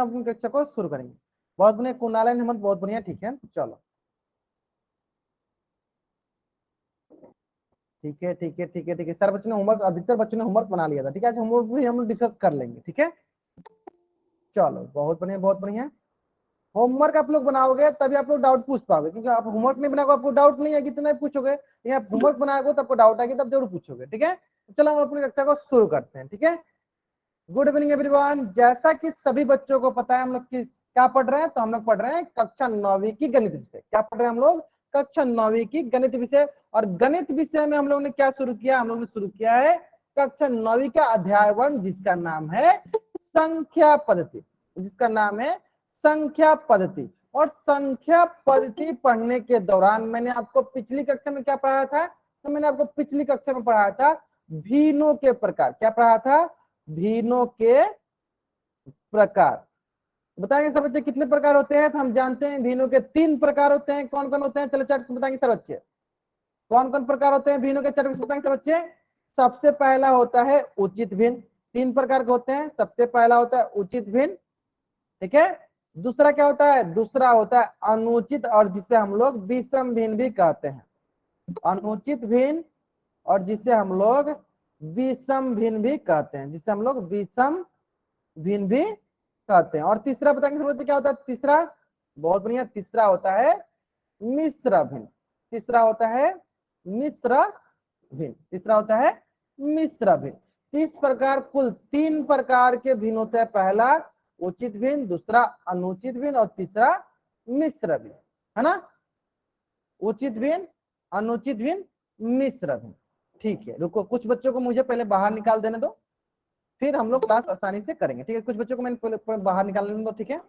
अपनी कक्षा को शुरू करेंगे। बहुत बढ़िया कुणालन हेमंत, बहुत बढ़िया, ठीक है चलो। ठीक है ठीक है ठीक है ठीक है, सारे बच्चों ने होमवर्क, अधिकतर बच्चों ने होमवर्क बना लिया था, ठीक है। आज होमवर्क भी हम लोग डिस्कस कर लेंगे, ठीक है। चलो बहुत बढ़िया बहुत बढ़िया। होमवर्क आप लोग बनाओगे तभी आप लोग डाउट पूछ पाओगे, क्योंकि आप होमवर्क नहीं बनाओगे आपको डाउट नहीं है, कितना पूछोगे। ये आप होमवर्क बनाओगे तो आपको डाउट आएगी, तब जरूर पूछोगे, ठीक है। तो चलो हम अपनी कक्षा को शुरू करते हैं, ठीक है। Good evening everyone. जैसा कि सभी बच्चों को पता है हम लोग क्या पढ़ रहे हैं, तो हम लोग पढ़ रहे हैं कक्षा 9वीं की गणित विषय। क्या पढ़ रहे हैं हम लोग? कक्षा 9वीं की गणित विषय। और गणित विषय में हम लोग ने क्या शुरू किया? हम लोग ने शुरू किया है कक्षा 9वीं का अध्याय 1, जिसका नाम है संख्या पद्धति, जिसका नाम है संख्या पद्धति। और संख्या पद्धति पढ़ने के दौरान मैंने आपको पिछली कक्षा में क्या पढ़ाया था? तो मैंने आपको पिछली कक्षा में पढ़ाया था भिन्नों के प्रकार। क्या पढ़ाया था? भिन्नों के प्रकार। बताएंगे सब बच्चे कितने प्रकार होते हैं? तो हम जानते हैं भिन्नों के 3 प्रकार होते हैं। कौन कौन होते हैं? चलो चट से बताएंगे सब बच्चे, कौन कौन प्रकार होते हैं भिन्नों के? चट से बताएंगे सब बच्चे। सबसे पहला होता है उचित भिन्न। 3 प्रकार के होते हैं। सबसे पहला होता है उचित भिन्न, ठीक है। दूसरा क्या होता है? दूसरा होता है अनुचित, और जिसे हम लोग विषम भिन्न भी कहते हैं। अनुचित भिन्न और जिसे हम लोग विषम भिन्न भी कहते हैं, जिसे हम लोग विषम भिन्न भी कहते हैं। और तीसरा बताएंगे समझते क्या होता है? तीसरा, बहुत बढ़िया, तीसरा होता है मिश्र भिन्न। तीसरा होता है मिश्र भिन्न। तीसरा होता है मिश्र भिन्न। इस प्रकार कुल 3 प्रकार के भिन्न होते हैं। पहला उचित भिन्न, दूसरा अनुचित भिन्न और तीसरा मिश्र भिन्न, है ना। उचित भिन्न, अनुचित भिन्न, मिश्र भिन्न। ठीक है, रुको, कुछ बच्चों को मुझे पहले बाहर निकाल देने दो, फिर हम लोग क्लास आसानी से करेंगे, ठीक है। कुछ बच्चों को मैंने पहले बाहर निकाल देने दो, ठीक है।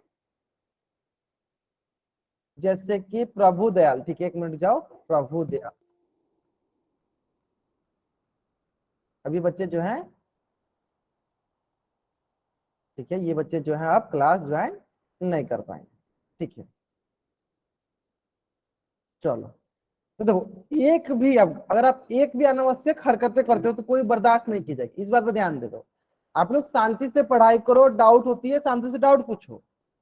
जैसे कि प्रभु दयाल, ठीक है, 1 मिनट जाओ। प्रभु दयाल, अभी बच्चे जो हैं, ठीक है, ये बच्चे जो है आप क्लास ज्वाइन नहीं कर पाएंगे, ठीक है। चलो, तो देखो, एक भी, अब अगर आप एक भी अनावश्यक हरकतें करते हो तो कोई बर्दाश्त नहीं की जाएगी, इस बात पर ध्यान दे दो। आप लोग शांति से पढ़ाई करो, डाउट होती है शांति से डाउट पूछो,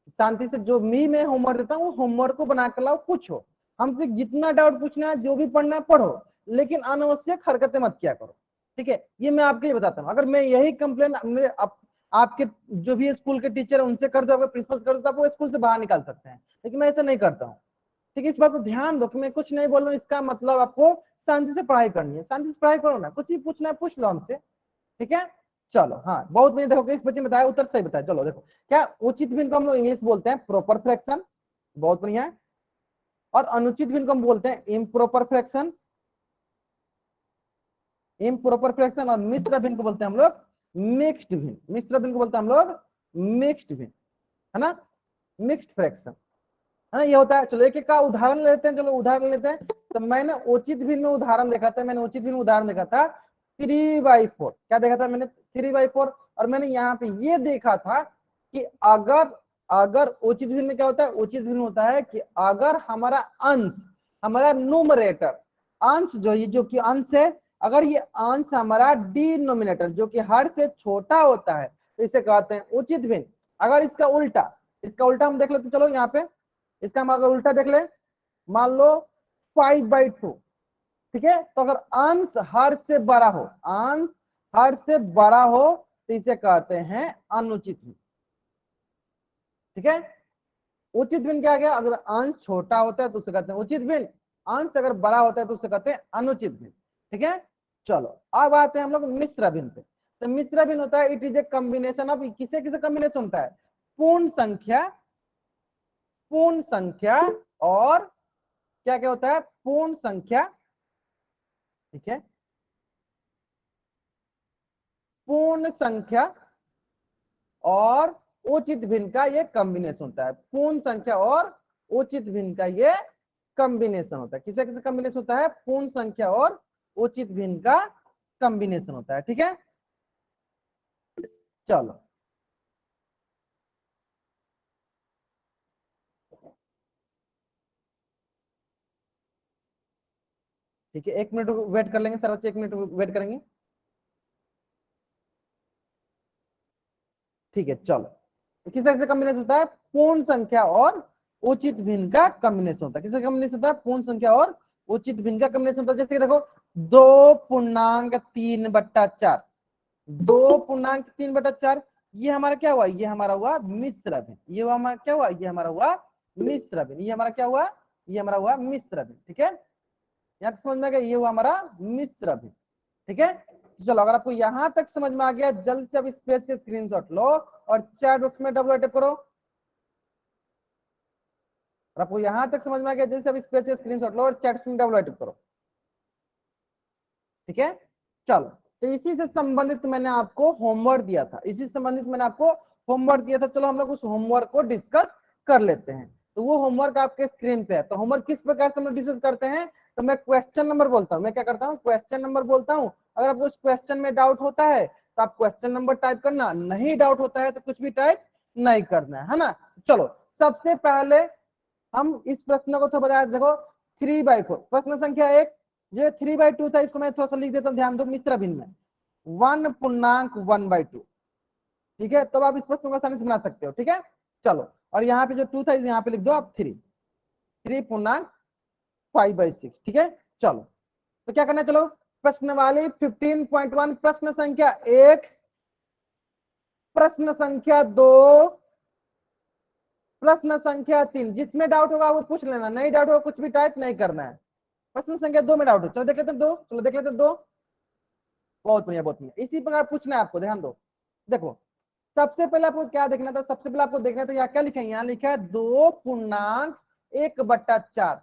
शांति से जो मैं होमवर्क देता हूँ होमवर्क को बना कर लाओ, पूछो हमसे जितना डाउट पूछना है, जो भी पढ़ना है पढ़ो, लेकिन अनावश्यक हरकतें मत किया करो, ठीक है। ये मैं आपके लिए बताता हूँ। अगर मैं यही कंप्लेन मेरे आपके जो भी स्कूल के टीचर है उनसे कर दो, अगर प्रिंसिपल कर दो, तो आप वो स्कूल से बाहर निकाल सकते हैं, लेकिन मैं ऐसा नहीं करता हूँ, ठीक है। इस बात को ध्यान दो कि मैं कुछ नहीं बोल रहा हूँ, इसका मतलब आपको शांति से पढ़ाई करनी है, शांति से पढ़ाई करो ना, कुछ भी पूछना है पूछ लो हमसे, ठीक है। चलो, हाँ, बहुत मैंने देखो इस बच्चे ने बताया, उत्तर सही बताया। चलो देखो, क्या उचित भिन्न को हम लोग इंग्लिश बोलते हैं प्रॉपर फ्रैक्शन, बहुत बढ़िया है। और अनुचित भिन्न को हम बोलते हैं इम्प्रॉपर फ्रैक्शन, इम्प्रॉपर फ्रैक्शन। और मिश्र भिन्न को बोलते हैं हम लोग मिक्स्ड भिन्न, मिश्र भिन्न को बोलते हैं हम लोग मिक्स्ड भिन्न, है ना, मिक्स्ड फ्रैक्शन, है ना, ये होता है। चलो एक एक का उदाहरण लेते हैं, चलो उदाहरण लेते हैं। तो मैंने उचित भिन्न में उदाहरण देखा था, मैंने उचित भिन्न में उदाहरण देखा था 3/4। क्या देखा था मैंने? 3/4। और मैंने यहाँ पे ये देखा था कि अगर अगर उचित भिन्न में क्या होता है? उचित भिन्न होता है कि अगर हमारा अंश, हमारा न्यूमरेटर, अंश जो ये जो कि अंश है, अगर ये अंश हमारा डिनोमिनेटर जो कि हर से छोटा होता है, तो इसे कहते हैं उचित भिन्न। अगर इसका उल्टा, इसका उल्टा हम देख लेते, चलो यहाँ पे इसका हम अगर उल्टा देख ले, मान लो 5/2, ठीक है। तो अगर अंश हर से बड़ा हो, अंश हर से बड़ा हो, तो इसे कहते हैं अनुचित भिन्न, ठीक है। उचित भिन्न क्या गया? अगर अंश छोटा होता है तो उसे कहते हैं उचित भिन्न, अंश अगर बड़ा होता है तो उसे कहते हैं अनुचित भिन्न, ठीक है। चलो अब आते हैं हम लोग मिश्र भिन्न पे। तो मिश्र भिन्न होता है, it is a combination of, किसे किसे कॉम्बिनेशन होता है? पूर्ण संख्या, पूर्ण संख्या और क्या क्या होता है? पूर्ण संख्या, ठीक है, पूर्ण संख्या और उचित भिन्न का ये कॉम्बिनेशन होता है। पूर्ण संख्या और उचित भिन्न का ये कॉम्बिनेशन होता है। किसे किसे कॉम्बिनेशन होता है? पूर्ण संख्या और उचित भिन्न का कॉम्बिनेशन होता है, ठीक है। चलो, ठीक है, 1 मिनट वेट कर लेंगे सर, बच्चे 1 मिनट वेट करेंगे, ठीक है। चलो, किस तरह से कॉम्बिनेशन होता है? पूर्ण संख्या और उचित भिन्न का कॉम्बिनेशन होता है। किसका कॉम्बिनेशन होता है? पूर्ण संख्या और उचित भिन्न का कॉम्बिनेशन होता है। जैसे कि देखो 2.3/4, 2.3/4, ये हमारा क्या हुआ? ये हमारा हुआ मिश्र भिन्न। ये हुआ हमारा क्या हुआ? ये हमारा हुआ मिश्र भिन्न। ये हमारा क्या हुआ? ये हमारा हुआ मिश्र भिन्न। ठीक है, यहाँ तक समझ में आ गया? ये हुआ हमारा मिश्र भिन्न। ठीक है, तो चलो अगर आपको यहाँ तक समझ में आ गया, जल्द से अब इस पेज के स्क्रीनशॉट लो और चैट बॉक्स में डबल टाइप करो। और आपको यहाँ तक समझ में आ गया, जल्द से अब इस पेज के स्क्रीनशॉट लो और चैट में डबल टाइप करो। ठीक है, चलो, तो इसी से संबंधित मैंने आपको होमवर्क दिया था, इसी से संबंधित मैंने आपको होमवर्क दिया था। चलो हम लोग उस होमवर्क को डिस्कस कर लेते हैं। तो वो होमवर्क आपके स्क्रीन पे है। तो होमवर्क किस प्रकार से हम लोग डिस्कस करते हैं? तो मैं क्वेश्चन नंबर बोलता हूँ। मैं क्या करता हूँ? क्वेश्चन नंबर बोलता हूँ। अगर आपको उस क्वेश्चन में डाउट होता है तो आप क्वेश्चन नंबर टाइप करना, नहीं डाउट होता है तो कुछ भी टाइप नहीं करना है ना। चलो, सबसे पहले हम इस प्रश्न को तो बताया। देखो 3/4 प्रश्न संख्या 1, ये 3/2 था, इसको मैं थोड़ा सा लिख देता हूँ, ध्यान दो, मिश्र भिन्न में 1.1/2। ठीक है, तब आप इस प्रश्न को आसानी से बना सकते हो। ठीक है, चलो, और यहाँ पे जो 2 था यहाँ पे लिख दो आप 3.5/6। ठीक है, चलो, तो क्या करना है? चलो, प्रश्न वाली 15.1, प्रश्न संख्या 1, प्रश्न संख्या 2, प्रश्न संख्या 3। जिसमें डाउट होगा वो पूछ लेना, नहीं डाउट होगा कुछ भी टाइप नहीं करना है। प्रश्न संख्या 2 में डाउट हो, चलो देख लेते हैं 2, चलो देख लेते हैं 2। बहुत बढ़िया, बहुत बढ़िया, इसी प्रकार पूछना है आपको, ध्यान दो। देखो, सबसे पहले आपको क्या देखना था? सबसे पहले आपको देखना था यहाँ क्या लिखा है? यहाँ लिखा है 2.1/4।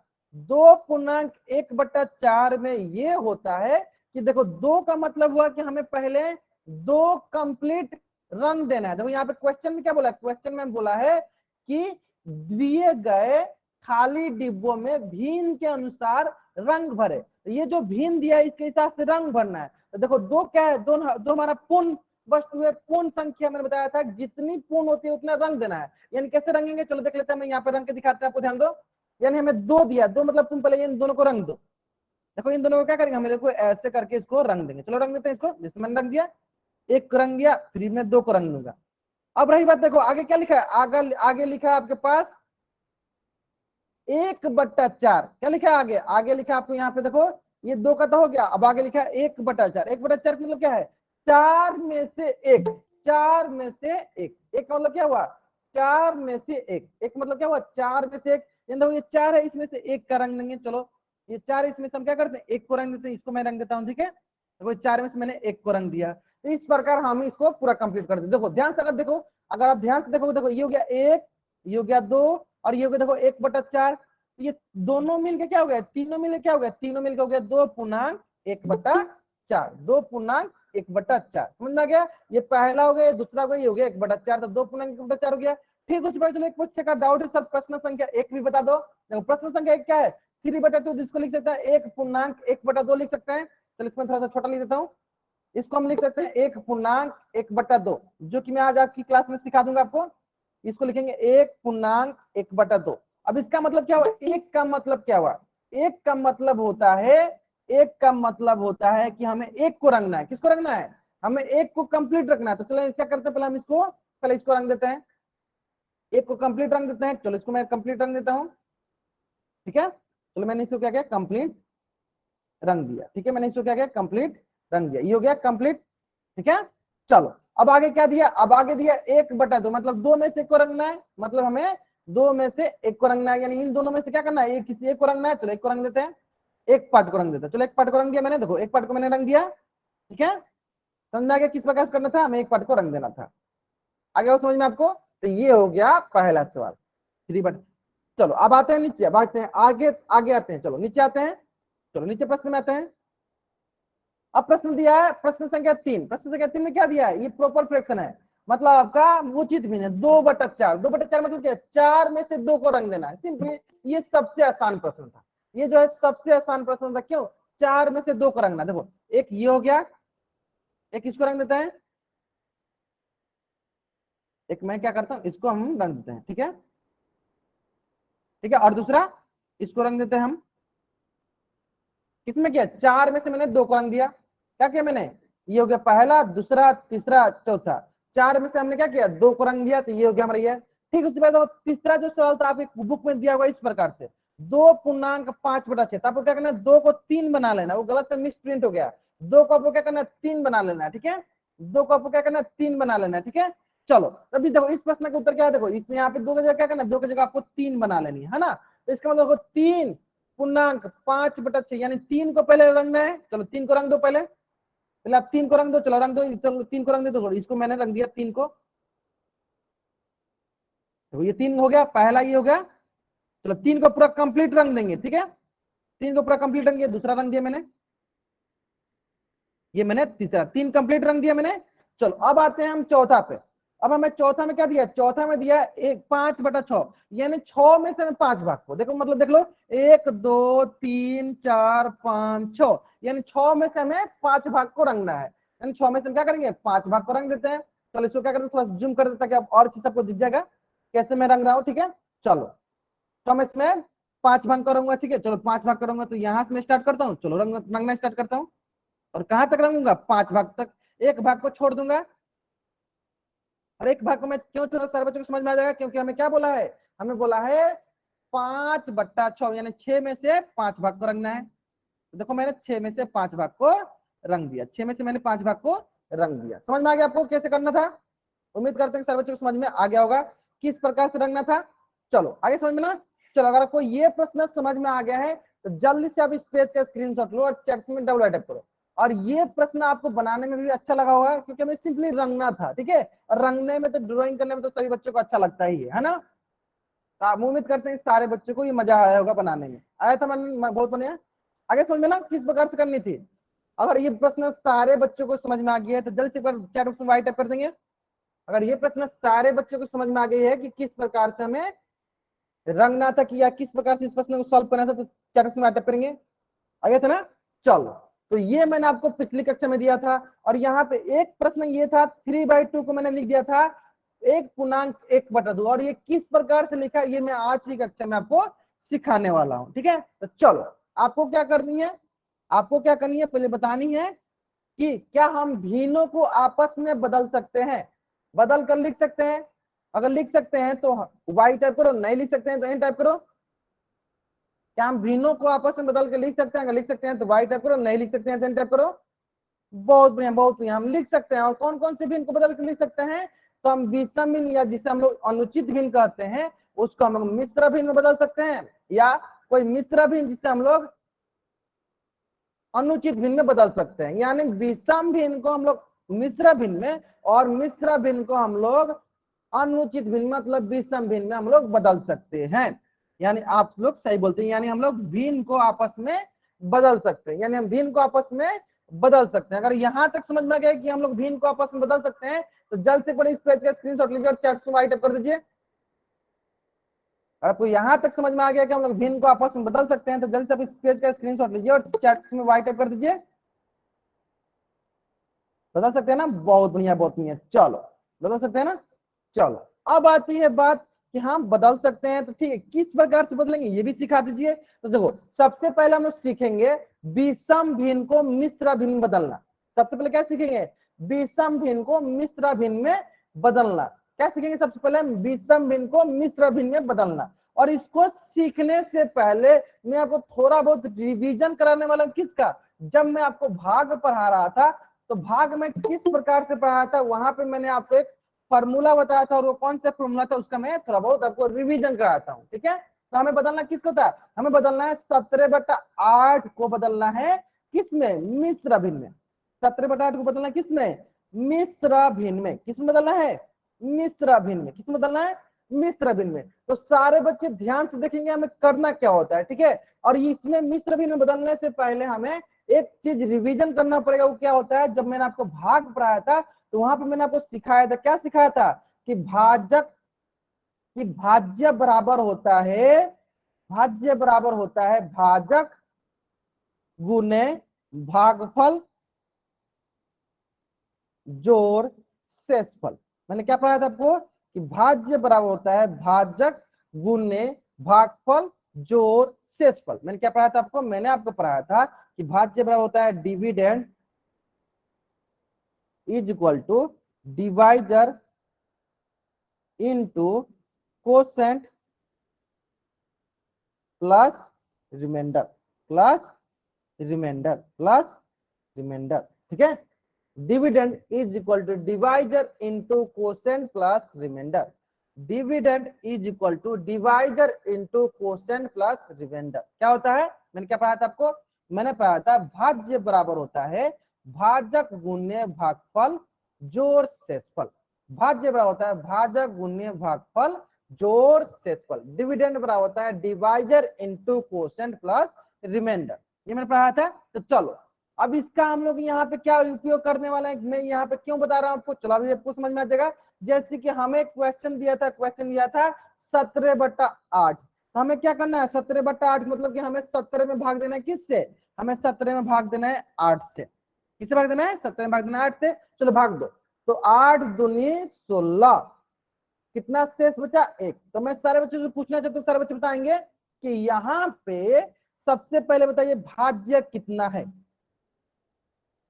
2.1/4 में ये होता है कि देखो, 2 का मतलब हुआ कि हमें पहले 2 कंप्लीट रंग देना है। देखो यहाँ पे क्वेश्चन में क्या बोला? क्वेश्चन में बोला है कि दिए गए खाली डिब्बों में भिन्न के अनुसार रंग भरे। तो ये जो भिन्न दिया है इसके हिसाब से रंग भरना है। तो देखो 2 क्या है? 2 हमारा पूर्ण वस्तु है, पूर्ण संख्या। मैंने बताया था जितनी पूर्ण होती है उतना रंग देना है। यानी कैसे रंगेंगे? चलो देख लेते हैं, मैं यहाँ पे रंग के दिखाते हैं आपको, ध्यान दो। यानी हमें 2 दिया, 2 मतलब तुम पहले इन दोनों को रंग दो। देखो इन दोनों को क्या करेंगे? हम देखो ऐसे करके इसको रंग देंगे। चलो रंग देते हैं इसको। जिसमें मैंने रंग दिया, एक को रंग दिया, फिर मैं 2 को रंग दूंगा। अब रही बात, देखो आगे क्या लिखा है? आगे लिखा है आपके पास 1/4। क्या लिखा है आगे? आगे लिखा है आपको यहाँ पे, देखो ये 2 का तो हो गया, अब आगे लिखा है 1/4। 1/4 मतलब क्या है? 4 में से 1। 4 में से 1, एक मतलब क्या हुआ? 4 में से 1। एक मतलब क्या हुआ? 4 में से 1। देखो ये 4 है, इसमें से 1 का रंग देंगे। चलो, ये 4 इसमें से हम क्या करते हैं? 1 को रंग देते हैं। इसको मैं रंग देता हूँ। ठीक है, देखो 4 में से मैंने 1 को रंग दिया। तो इस प्रकार हम इसको पूरा कंप्लीट कर देते। देखो ध्यान से, अगर देखो, अगर आप ध्यान से देखो, देखो ये हो गया 1, ये हो गया 2, और ये हो गया देखो 1/4। ये दोनों मिलके क्या हो गया? तीनों मिलके क्या हो गया? तीनों मिलके हो गया 2.1/4। 2.1/4 समझ में आ गया? ये पहला हो गया, दूसरा हो गया, ये हो गया 1/4, तो 2.1/4 हो गया। ठीक, कुछ बार चलो एक बच्चे का डाउट है, सब प्रश्न संख्या 1 भी बता दो। देखो प्रश्न संख्या 1 क्या है? 3/2, जिसको लिख सकता है 1.1/2 लिख सकते हैं। चलो इसमें थोड़ा सा छोटा लिख देता हूँ। इसको हम लिख सकते हैं 1.1/2, जो कि मैं आज आपकी क्लास में सिखा दूंगा आपको। इसको लिखेंगे 1.1/2। अब इसका मतलब क्या हुआ? एक का मतलब क्या हुआ? एक का मतलब होता है, एक का मतलब होता है कि हमें एक को रंगना है। किसको रंगना है? हमें एक को कंप्लीट रखना है। तो चलो क्या करते हैं, पहले हम इसको, पहले इसको रंग देते हैं, एक को कंप्लीट रंग देते हैं। चलो इसको मैं कंप्लीट रंग देता हूँ। ठीक है, चलो मैंने इसको क्या किया? कंप्लीट रंग दिया। ठीक है, मैंने इसको क्या किया? कंप्लीट रंग दिया। ये हो गया कंप्लीट। ठीक है, चलो अब आगे क्या दिया? अब आगे दिया 1/2, मतलब 2 में से 1 को रंगना है। मतलब हमें 2 में से 1 को रंगना है, यानी इन दोनों में से क्या करना है? एक किसी एक को रंगना है। चलो एक को रंग देते हैं, एक पार्ट को रंग देते हैं। चलो एक पार्ट को रंग दिया मैंने, देखो एक पार्ट को मैंने रंग दिया। ठीक है, समझ गया किस प्रकार से करना था? हमें एक पार्ट को रंग देना था। आगे वो समझ में आपको? तो ये हो गया पहला सवाल 3/। चलो अब आते हैं नीचे, अब आते हैं आगे, आगे आते हैं। चलो नीचे आते हैं, चलो नीचे प्रश्न में आते हैं। अब प्रश्न दिया है प्रश्न संख्या 3। प्रश्न संख्या 3 में क्या दिया है? ये प्रॉपर फ्रैक्शन है, मतलब आपका उचित भिन्न है। 2/4। 2/4 मतलब क्या है? 4 में से 2 को रंग देना है, सिंपली। ये सबसे आसान प्रश्न था, ये जो है सबसे आसान प्रश्न था। क्यों? 4 में से 2 को रंगना। देखो एक ये हो गया, एक इसको रंग देते हैं, एक मैं क्या करता हूं, इसको हम रंग देते हैं। ठीक है, ठीक है, और दूसरा इसको रंग देते हैं हम। किसमें क्या? 4 में से मैंने 2 को रंग दिया। क्या किया मैंने? ये हो गया पहला, दूसरा, तीसरा, चौथा। 4 में से हमने क्या किया, 2 को रंग दिया, तो ये हो गया हमारा ये। ठीक, उसके बाद तीसरा जो सवाल था आपकी बुक में दिया हुआ इस प्रकार से 2.5/6, तो आपको क्या करना है, 2 को 3 बना लेना, वो गलत से मिस प्रिंट हो गया, 2 को आपको क्या करना है, 3 बना लेना है, ठीक है, 2 को आपको क्या करना है, 3 बना लेना है, ठीक है। चलो अभी देखो इस प्रश्न का उत्तर क्या है, देखो इसमें यहाँ पे 2 की जगह क्या करना है, 2 की जगह आपको 3 बना लेनी है ना, तो इसका मतलब 3.5/6 यानी 3 को पहले रंगना है। चलो 3 को रंग दो, पहले आप 3 को रंग दो, चलो रंग दो, चलो 3 को रंग दो, तो इसको मैंने रंग दिया 3 को, तो ये 3 हो गया, पहला ये हो गया। चलो 3 को पूरा कंप्लीट रंग देंगे, ठीक है, 3 को पूरा कंप्लीट रंग दिया, दूसरा रंग दिया मैंने, ये मैंने तीसरा, 3 कंप्लीट रंग दिया मैंने। चलो अब आते हैं हम चौथा पे। अब हमें चौथा में क्या दिया, चौथा में दिया 5/6, यानी 6 में से हमें 5 भाग को, देखो मतलब देख लो 1 2 3 4 5 6, यानी 6 में से हमें 5 भाग को रंगना है, यानी 6 में से हम क्या करेंगे, 5 भाग को रंग देते हैं। चलो इसको क्या करते हैं, थोड़ा जूम कर देते हैं ताकि और चीज आपको दिख जाएगा कैसे मैं रंग रहा हूँ, ठीक है। चलो तो मैं इसमें 5 भाग करूंगा, ठीक है, चलो 5 भाग करूंगा, तो यहां से मैं स्टार्ट करता हूँ, चलो रंगना स्टार्ट करता हूँ, और कहां तक रंगूंगा, 5 भाग तक, एक भाग को छोड़ दूंगा। और एक भाग को मैं क्यों छोड़ा, सारे बच्चों को समझ में आ जाएगा, क्योंकि हमें क्या बोला है, हमें बोला है 5/6, यानी 6 में से 5 भाग को रंगना है। तो देखो मैंने 6 में से 5 भाग को रंग दिया, 6 में से मैंने 5 भाग को रंग दिया। समझ में आ गया आपको कैसे करना था, उम्मीद करते हैं सारे बच्चों को समझ में आ गया होगा किस प्रकार से रंगना था। चलो आगे समझ में ना। चलो अगर आपको ये प्रश्न समझ में आ गया है तो जल्दी से आप इस पेज का स्क्रीनशॉट लो और चैट में डबल टाइप करो। और ये प्रश्न आपको बनाने में भी अच्छा लगा होगा क्योंकि हमें सिंपली रंगना था, ठीक है, और रंगने में तो ड्राइंग करने में तो सभी बच्चों को अच्छा लगता ही है ना। तो आप उम्मीद करते हैं सारे बच्चों को ये मजा आया होगा बनाने में, आया था मन बहुत बढ़िया। आगे समझ में ना किस प्रकार से करनी थी। अगर ये प्रश्न सारे बच्चों को समझ में आ गया है तो जल्द से एक बार चैट बॉक्स में वाइट टाइप कर देंगे। अगर ये प्रश्न सारे बच्चों को समझ में आ गई है कि किस प्रकार से हमें रंगना था कि या किस प्रकार से इस प्रश्न को सॉल्व करना था, तो चैट बॉक्स में वाइट टाइप करेंगे। आ गया था ना। चलो तो ये मैंने आपको पिछली कक्षा में दिया था, और यहाँ पे एक प्रश्न ये था 3/2 को मैंने लिख दिया था 1.1/2, और ये किस प्रकार से लिखा ये मैं आज की कक्षा में आपको सिखाने वाला हूँ, ठीक है। तो चलो आपको क्या करनी है, आपको क्या करनी है पहले बतानी है कि क्या हम भिन्नों को आपस में बदल सकते हैं, बदल कर लिख सकते हैं। अगर लिख सकते हैं तो वाई टाइप करो, नहीं लिख सकते हैं तो एन टाइप करो। क्या हम भिन्नों को आपस में बदल के लिख सकते हैं, अगर लिख सकते हैं तो वाई टाइप करो, नहीं लिख सकते हैं तो एन टाइप करो। बहुत बढ़िया बहुत बढ़िया, हम लिख सकते हैं। और कौन कौन से भिन्न को बदल के लिख सकते हैं, तो हम विषम भिन्न या जिसे हम लोग अनुचित भिन्न कहते हैं उसको हम लोग मिश्र भिन्न में बदल सकते हैं, या कोई मिश्र भिन्न जिसे हम लोग अनुचित भिन्न में बदल सकते हैं। यानी विषम भिन्न को हम लोग मिश्र भिन्न में, और मिश्र भिन्न को हम लोग अनुचित भिन्न मतलब विषम भिन्न में हम लोग बदल सकते हैं। यानी आप लोग सही बोलते हैं, यानी हम लोग भिन्न को आपस में बदल सकते हैं, यानी हम भिन्न को आपस में बदल सकते हैं। अगर यहां तक समझ में गया कि हम लोग भिन्न को आपस में बदल सकते हैं तो जल्द से बड़े इस पेज का स्क्रीनशॉट लीजिए और चैट में वाइट अप कर दीजिए। आपको यहां तक समझ में आ गया कि हम लोग भिन्न को आपस में बदल सकते हैं तो जल्द से आप इस पेज का स्क्रीनशॉट लीजिए और चैट में वाइट अप कर दीजिए। बदल सकते हैं ना, बहुत बढ़िया बहुत बढ़िया। चलो बदल सकते हैं ना। चलो अब आती है बात कि हम बदल सकते हैं, तो ठीक है किस प्रकार से बदलेंगे ये भी सिखा दीजिए। तो देखो सबसे पहले हम लोग सीखेंगे विषम भिन्न को मिश्र भिन्न बदलना। सबसे पहले क्या सीखेंगे, विषम भिन्न को मिश्र भिन्न में बदलना। क्या सीखेंगे, सबसे पहले विषम भिन्न को मिश्र भिन्न में बदलना। और इसको सीखने से पहले मैं आपको थोड़ा बहुत रिवीजन कराने वाला हूं। किसका, जब मैं आपको भाग पढ़ा रहा था तो भाग में किस प्रकार से पढ़ाया था, वहां पे मैंने आपको एक फॉर्मूला बताया था, और वो कौन सा फॉर्मूला था उसका मैं थोड़ा बहुत आपको रिवीजन कराता हूँ, ठीक है। तो हमें बदलना किसको था, हमें बदलना है 17/8 को बदलना है किसमें, मिश्र भिन्न में। 17/8 को बदलना है किसमें, मिश्र भिन्न में। किसमें बदलना है, मिश्र भिन्न में। किसमें बदलना है, मिश्र भिन्न में। तो सारे बच्चे ध्यान से देखेंगे हमें करना क्या होता है, ठीक है। और इसमें मिश्र भिन्न में बदलने से पहले हमें एक चीज रिवीजन करना पड़ेगा। वो क्या होता है, जब मैंने आपको भाग पढ़ाया था तो वहां पे मैंने आपको सिखाया था, क्या सिखाया था कि भाजक कि भाज्य बराबर होता है, भाज्य बराबर होता है भाजक गुने भागफल जोड़ शेषफल। मैंने क्या पढ़ाया था आपको कि भाज्य बराबर होता है भाजक गुने भागफल जोड़ शेषफल। मैंने क्या पढ़ाया था आपको, मैंने आपको पढ़ाया था कि भाज्य बराबर होता है dividend is equal to divisor into quotient plus remainder plus remainder plus remainder, ठीक है। Dividend is equal to divisor into quotient plus remainder, dividend is equal to divisor into quotient plus remainder. क्या होता है, मैंने क्या पढ़ाया था आपको, मैंने पढ़ाया था भाज्य बराबर होता है भाजक गुण्य भागफल जोड़ शेषफल। भाज्य बराबर होता है भाजक गुण्य भागफल जोड़ शेषफल। डिविडेंड बराबर होता है divisor into quotient plus remainder, ये मैंने पढ़ाया था। तो चलो अब इसका हम लोग यहाँ पे क्या उपयोग करने वाले हैं, मैं यहाँ पे क्यों बता रहा हूँ आपको, चलो अभी आपको समझ में आ जाएगा। जैसे कि हमें क्वेश्चन दिया था 17/8, हमें क्या करना है 17/8 मतलब कि हमें 17 में भाग देना है, किससे, हमें 17 में भाग देना है 8 से। किससे भाग देना है, 17 में भाग देना है 8 से। चलो भाग दो, तो 8 दूनी 16, कितना शेष बचा 1। तो मैं सारे बच्चों से पूछना चाहता हूँ, सारे बच्चे बताएंगे कि यहाँ पे सबसे पहले बताइए भाज्य कितना है,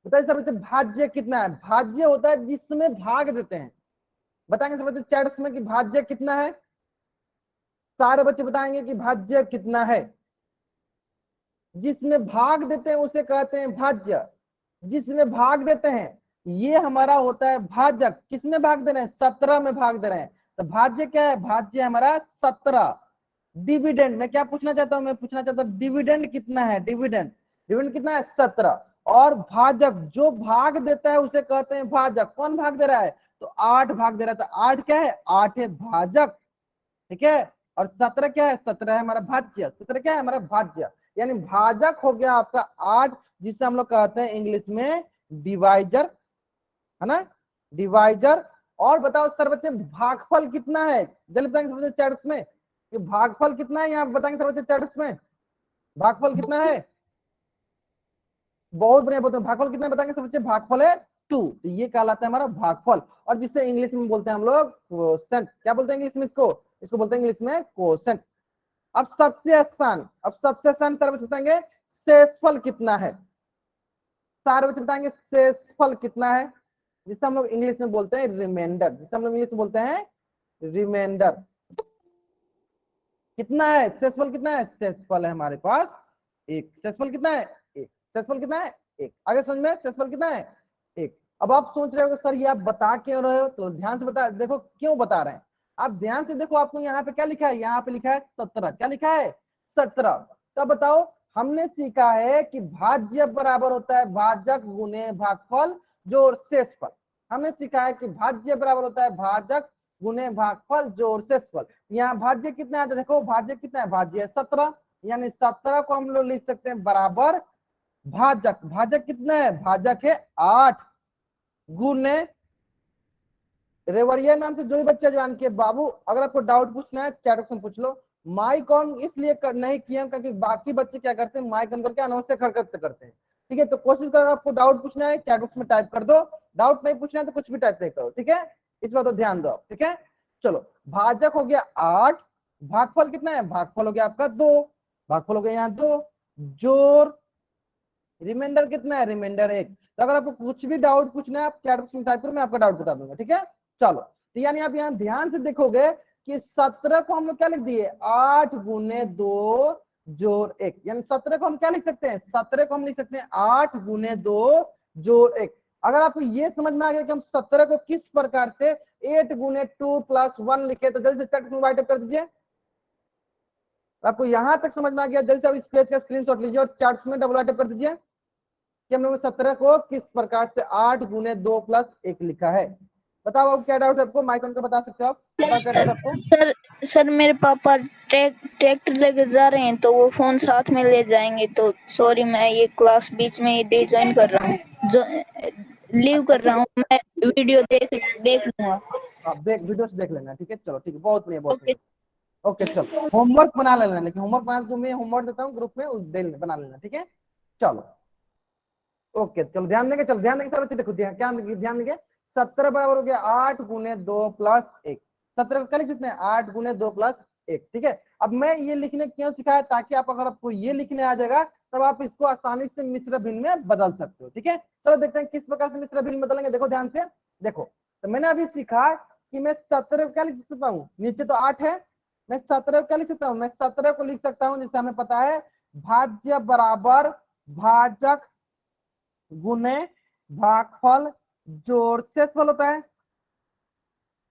बताइए सब बच्चे भाज्य कितना है। भाज्य होता है जिसमें भाग देते हैं, बताएंगे सब बच्चे चैट्स में कि भाज्य कितना है, सारे बच्चे बताएंगे कि भाज्य कितना है। जिसमें भाग देते हैं उसे कहते हैं भाज्य, जिसमें भाग देते हैं ये हमारा होता है भाजक। किसमें भाग दे रहे हैं, 17 में भाग दे रहे हैं। तो भाज्य क्या है, भाज्य हमारा 17। डिविडेंड मैं क्या पूछना चाहता हूं, मैं पूछना चाहता हूं डिविडेंड कितना है, डिविडेंड डिविडेंड कितना है 17। और भाजक जो भाग देता है उसे कहते हैं भाजक। कौन भाग दे रहा है, तो 8 भाग दे रहा है। तो 8 क्या है, 8 है भाजक, ठीक है। और 17 क्या है, 17 है हमारा भाज्य, 17 क्या है हमारा भाज्य। यानी भाजक हो गया आपका 8, जिसे हम लोग कहते हैं इंग्लिश में डिवाइजर, है ना, डिवाइजर। और बताओ सर बच्चे भागफल कितना है, जल्दी बताएंगे सब बच्चे चैट्स में कि भागफल कितना है, यहाँ बताएंगे सब बच्चे चैट्स में भागफल कितना है। बहुत बढ़िया, बोलते हैं भागफल कितना है, बताएंगे सब बच्चे, भागफल है 2। तो ये कहलाता है हमारा भागफल, और जिसे इंग्लिश में बोलते हैं हम लोग कोसेंट। क्या बोलते हैं इंग्लिश में इसको, इसको बोलते हैं इंग्लिश में कोसेंट। अब सबसे आसान, अब सबसे आसान सारे बच्चे बताएंगे शेषफल कितना है, सारे बच्चे बताएंगे शेषफल कितना है, जिसे हम लोग इंग्लिश में बोलते हैं रिमाइंडर, जिसे हम लोग इंग्लिश में बोलते हैं रिमाइंडर। कितना है शेषफल, कितना है शेषफल है हमारे पास 1। शेषफल कितना है 1, शेषफल कितना है 1। आगे समझ में, शेषफल कितना है 1। अब आप सोच रहे हो सर ये आप बता क्यों रहे हो, तो ध्यान से बता, देखो क्यों बता रहे हैं आप, ध्यान से देखो। आपको यहाँ पे क्या लिखा है, यहाँ पे लिखा है 17, क्या लिखा है 17। तब बताओ, हमने सीखा है कि भाज्य बराबर होता है भाजक गुने भागफल जोड़ शेषफल। हमने सीखा है कि भाज्य बराबर होता है भाजक गुने भागफल जोड़ शेषफल। यहाँ भाज्य कितना है, तो देखो भाज्य कितना है, भाज्य है 17, यानी 17 को हम लोग लिख सकते हैं बराबर भाजक। भाजक कितना है, भाजक है 8 गुने रेवरिया नाम से जो भी बच्चा ज्वाइन किए बाबू, अगर आपको डाउट पूछना है चैट ऑप्शन पूछ लो। माइक ऑन इसलिए नहीं किया क्योंकि बाकी बच्चे क्या करते हैं, माइक ऑन करके अनावश्यक हरकत करते हैं, ठीक है। तो कोशिश करो, आपको डाउट पूछना है चैट बॉक्स में टाइप कर दो, डाउट नहीं पूछना है तो कुछ भी टाइप नहीं करो, ठीक है। इस बात को ध्यान दो, ठीक है। चलो भाजक हो गया 8, भागफल कितना है, भागफल हो गया आपका 2, भागफल हो गया यहाँ 2, जोर रिमाइंडर कितना है, रिमाइंडर 1। तो अगर आपको कुछ भी डाउट पूछना है आप चैट बॉक्स में टाइप करो, मैं आपका डाउट बता दूंगा, ठीक है। चलो तो यानी आप यहाँ ध्यान से देखोगे कि 17 को हम लोग क्या लिख दिए 8 गुने 2 जोड़ 1, यानी 17 को हम क्या लिख सकते हैं, 17 को हम लिख सकते हैं 8 गुने 2 जोड़ 1। अगर आपको ये समझ में आ गया कि हम 17 को किस प्रकार से 8 गुने 2 प्लस 1 लिखे, तो जल्दी से चैट में राइट अप कर दीजिए। आपको यहां तक समझ में आ गया, जल्दी से आप इस पेज का स्क्रीनशॉट लीजिए और चार्ट में डबल राइट अप कर दीजिए कि हम लोग 17 को किस प्रकार से 8 गुने 2 प्लस 1 लिखा है। बताओ अब क्या डाउट है आपको, माइक उनका बता सकते हो आप, बताओ क्या डाउट आपको। सर मेरे पापा ट्रैक्टर लेके जा रहे हैं तो वो फोन साथ में ले जाएंगे, तो सॉरी मैं ये क्लास बीच में डे ज्वाइन कर रहा हूँ, जो लीव अच्छा कर रहा ठीक है, हूँ, मैं वीडियो देख लूंगा। आप वीडियो से देख लेना, ठीक है। चलो ठीक है, बहुत बढ़िया बहुत ओके बढ़िया। ओके चलो होमवर्क बना लेना, लेकिन होमवर्क बना तो मैं होमवर्क देता हूँ ग्रुप में, उस बना लेना, ठीक है। चलो ओके चलो ध्यान देंगे, चलो ध्यान देंगे सर बच्चे, देखो ध्यान देंगे 17 बराबर हो गया 8 गुने 2 प्लस 1। 17 का लिख सकते हैं 8 गुने 2 प्लस 1, ठीक है। अब मैं ये लिखने क्यों सिखाया, ताकि आप अगर आपको ये लिखने आ जाएगा तब आप इसको आसानी से मिश्र भिन्न में बदल सकते हो, ठीक है। चलो देखते हैं किस प्रकार से मिश्र भिन्न बदलेंगे, देखो ध्यान से देखो। तो मैंने अभी सीखा कि मैं 17 को क्या लिख सकता हूँ, नीचे तो 8 है, मैं 17 को क्या लिख सकता हूँ, मैं 17 को लिख सकता हूँ जैसे हमें पता है भाज्य बराबर भाजक गुने भागफल जोड़ शेषफल होता है,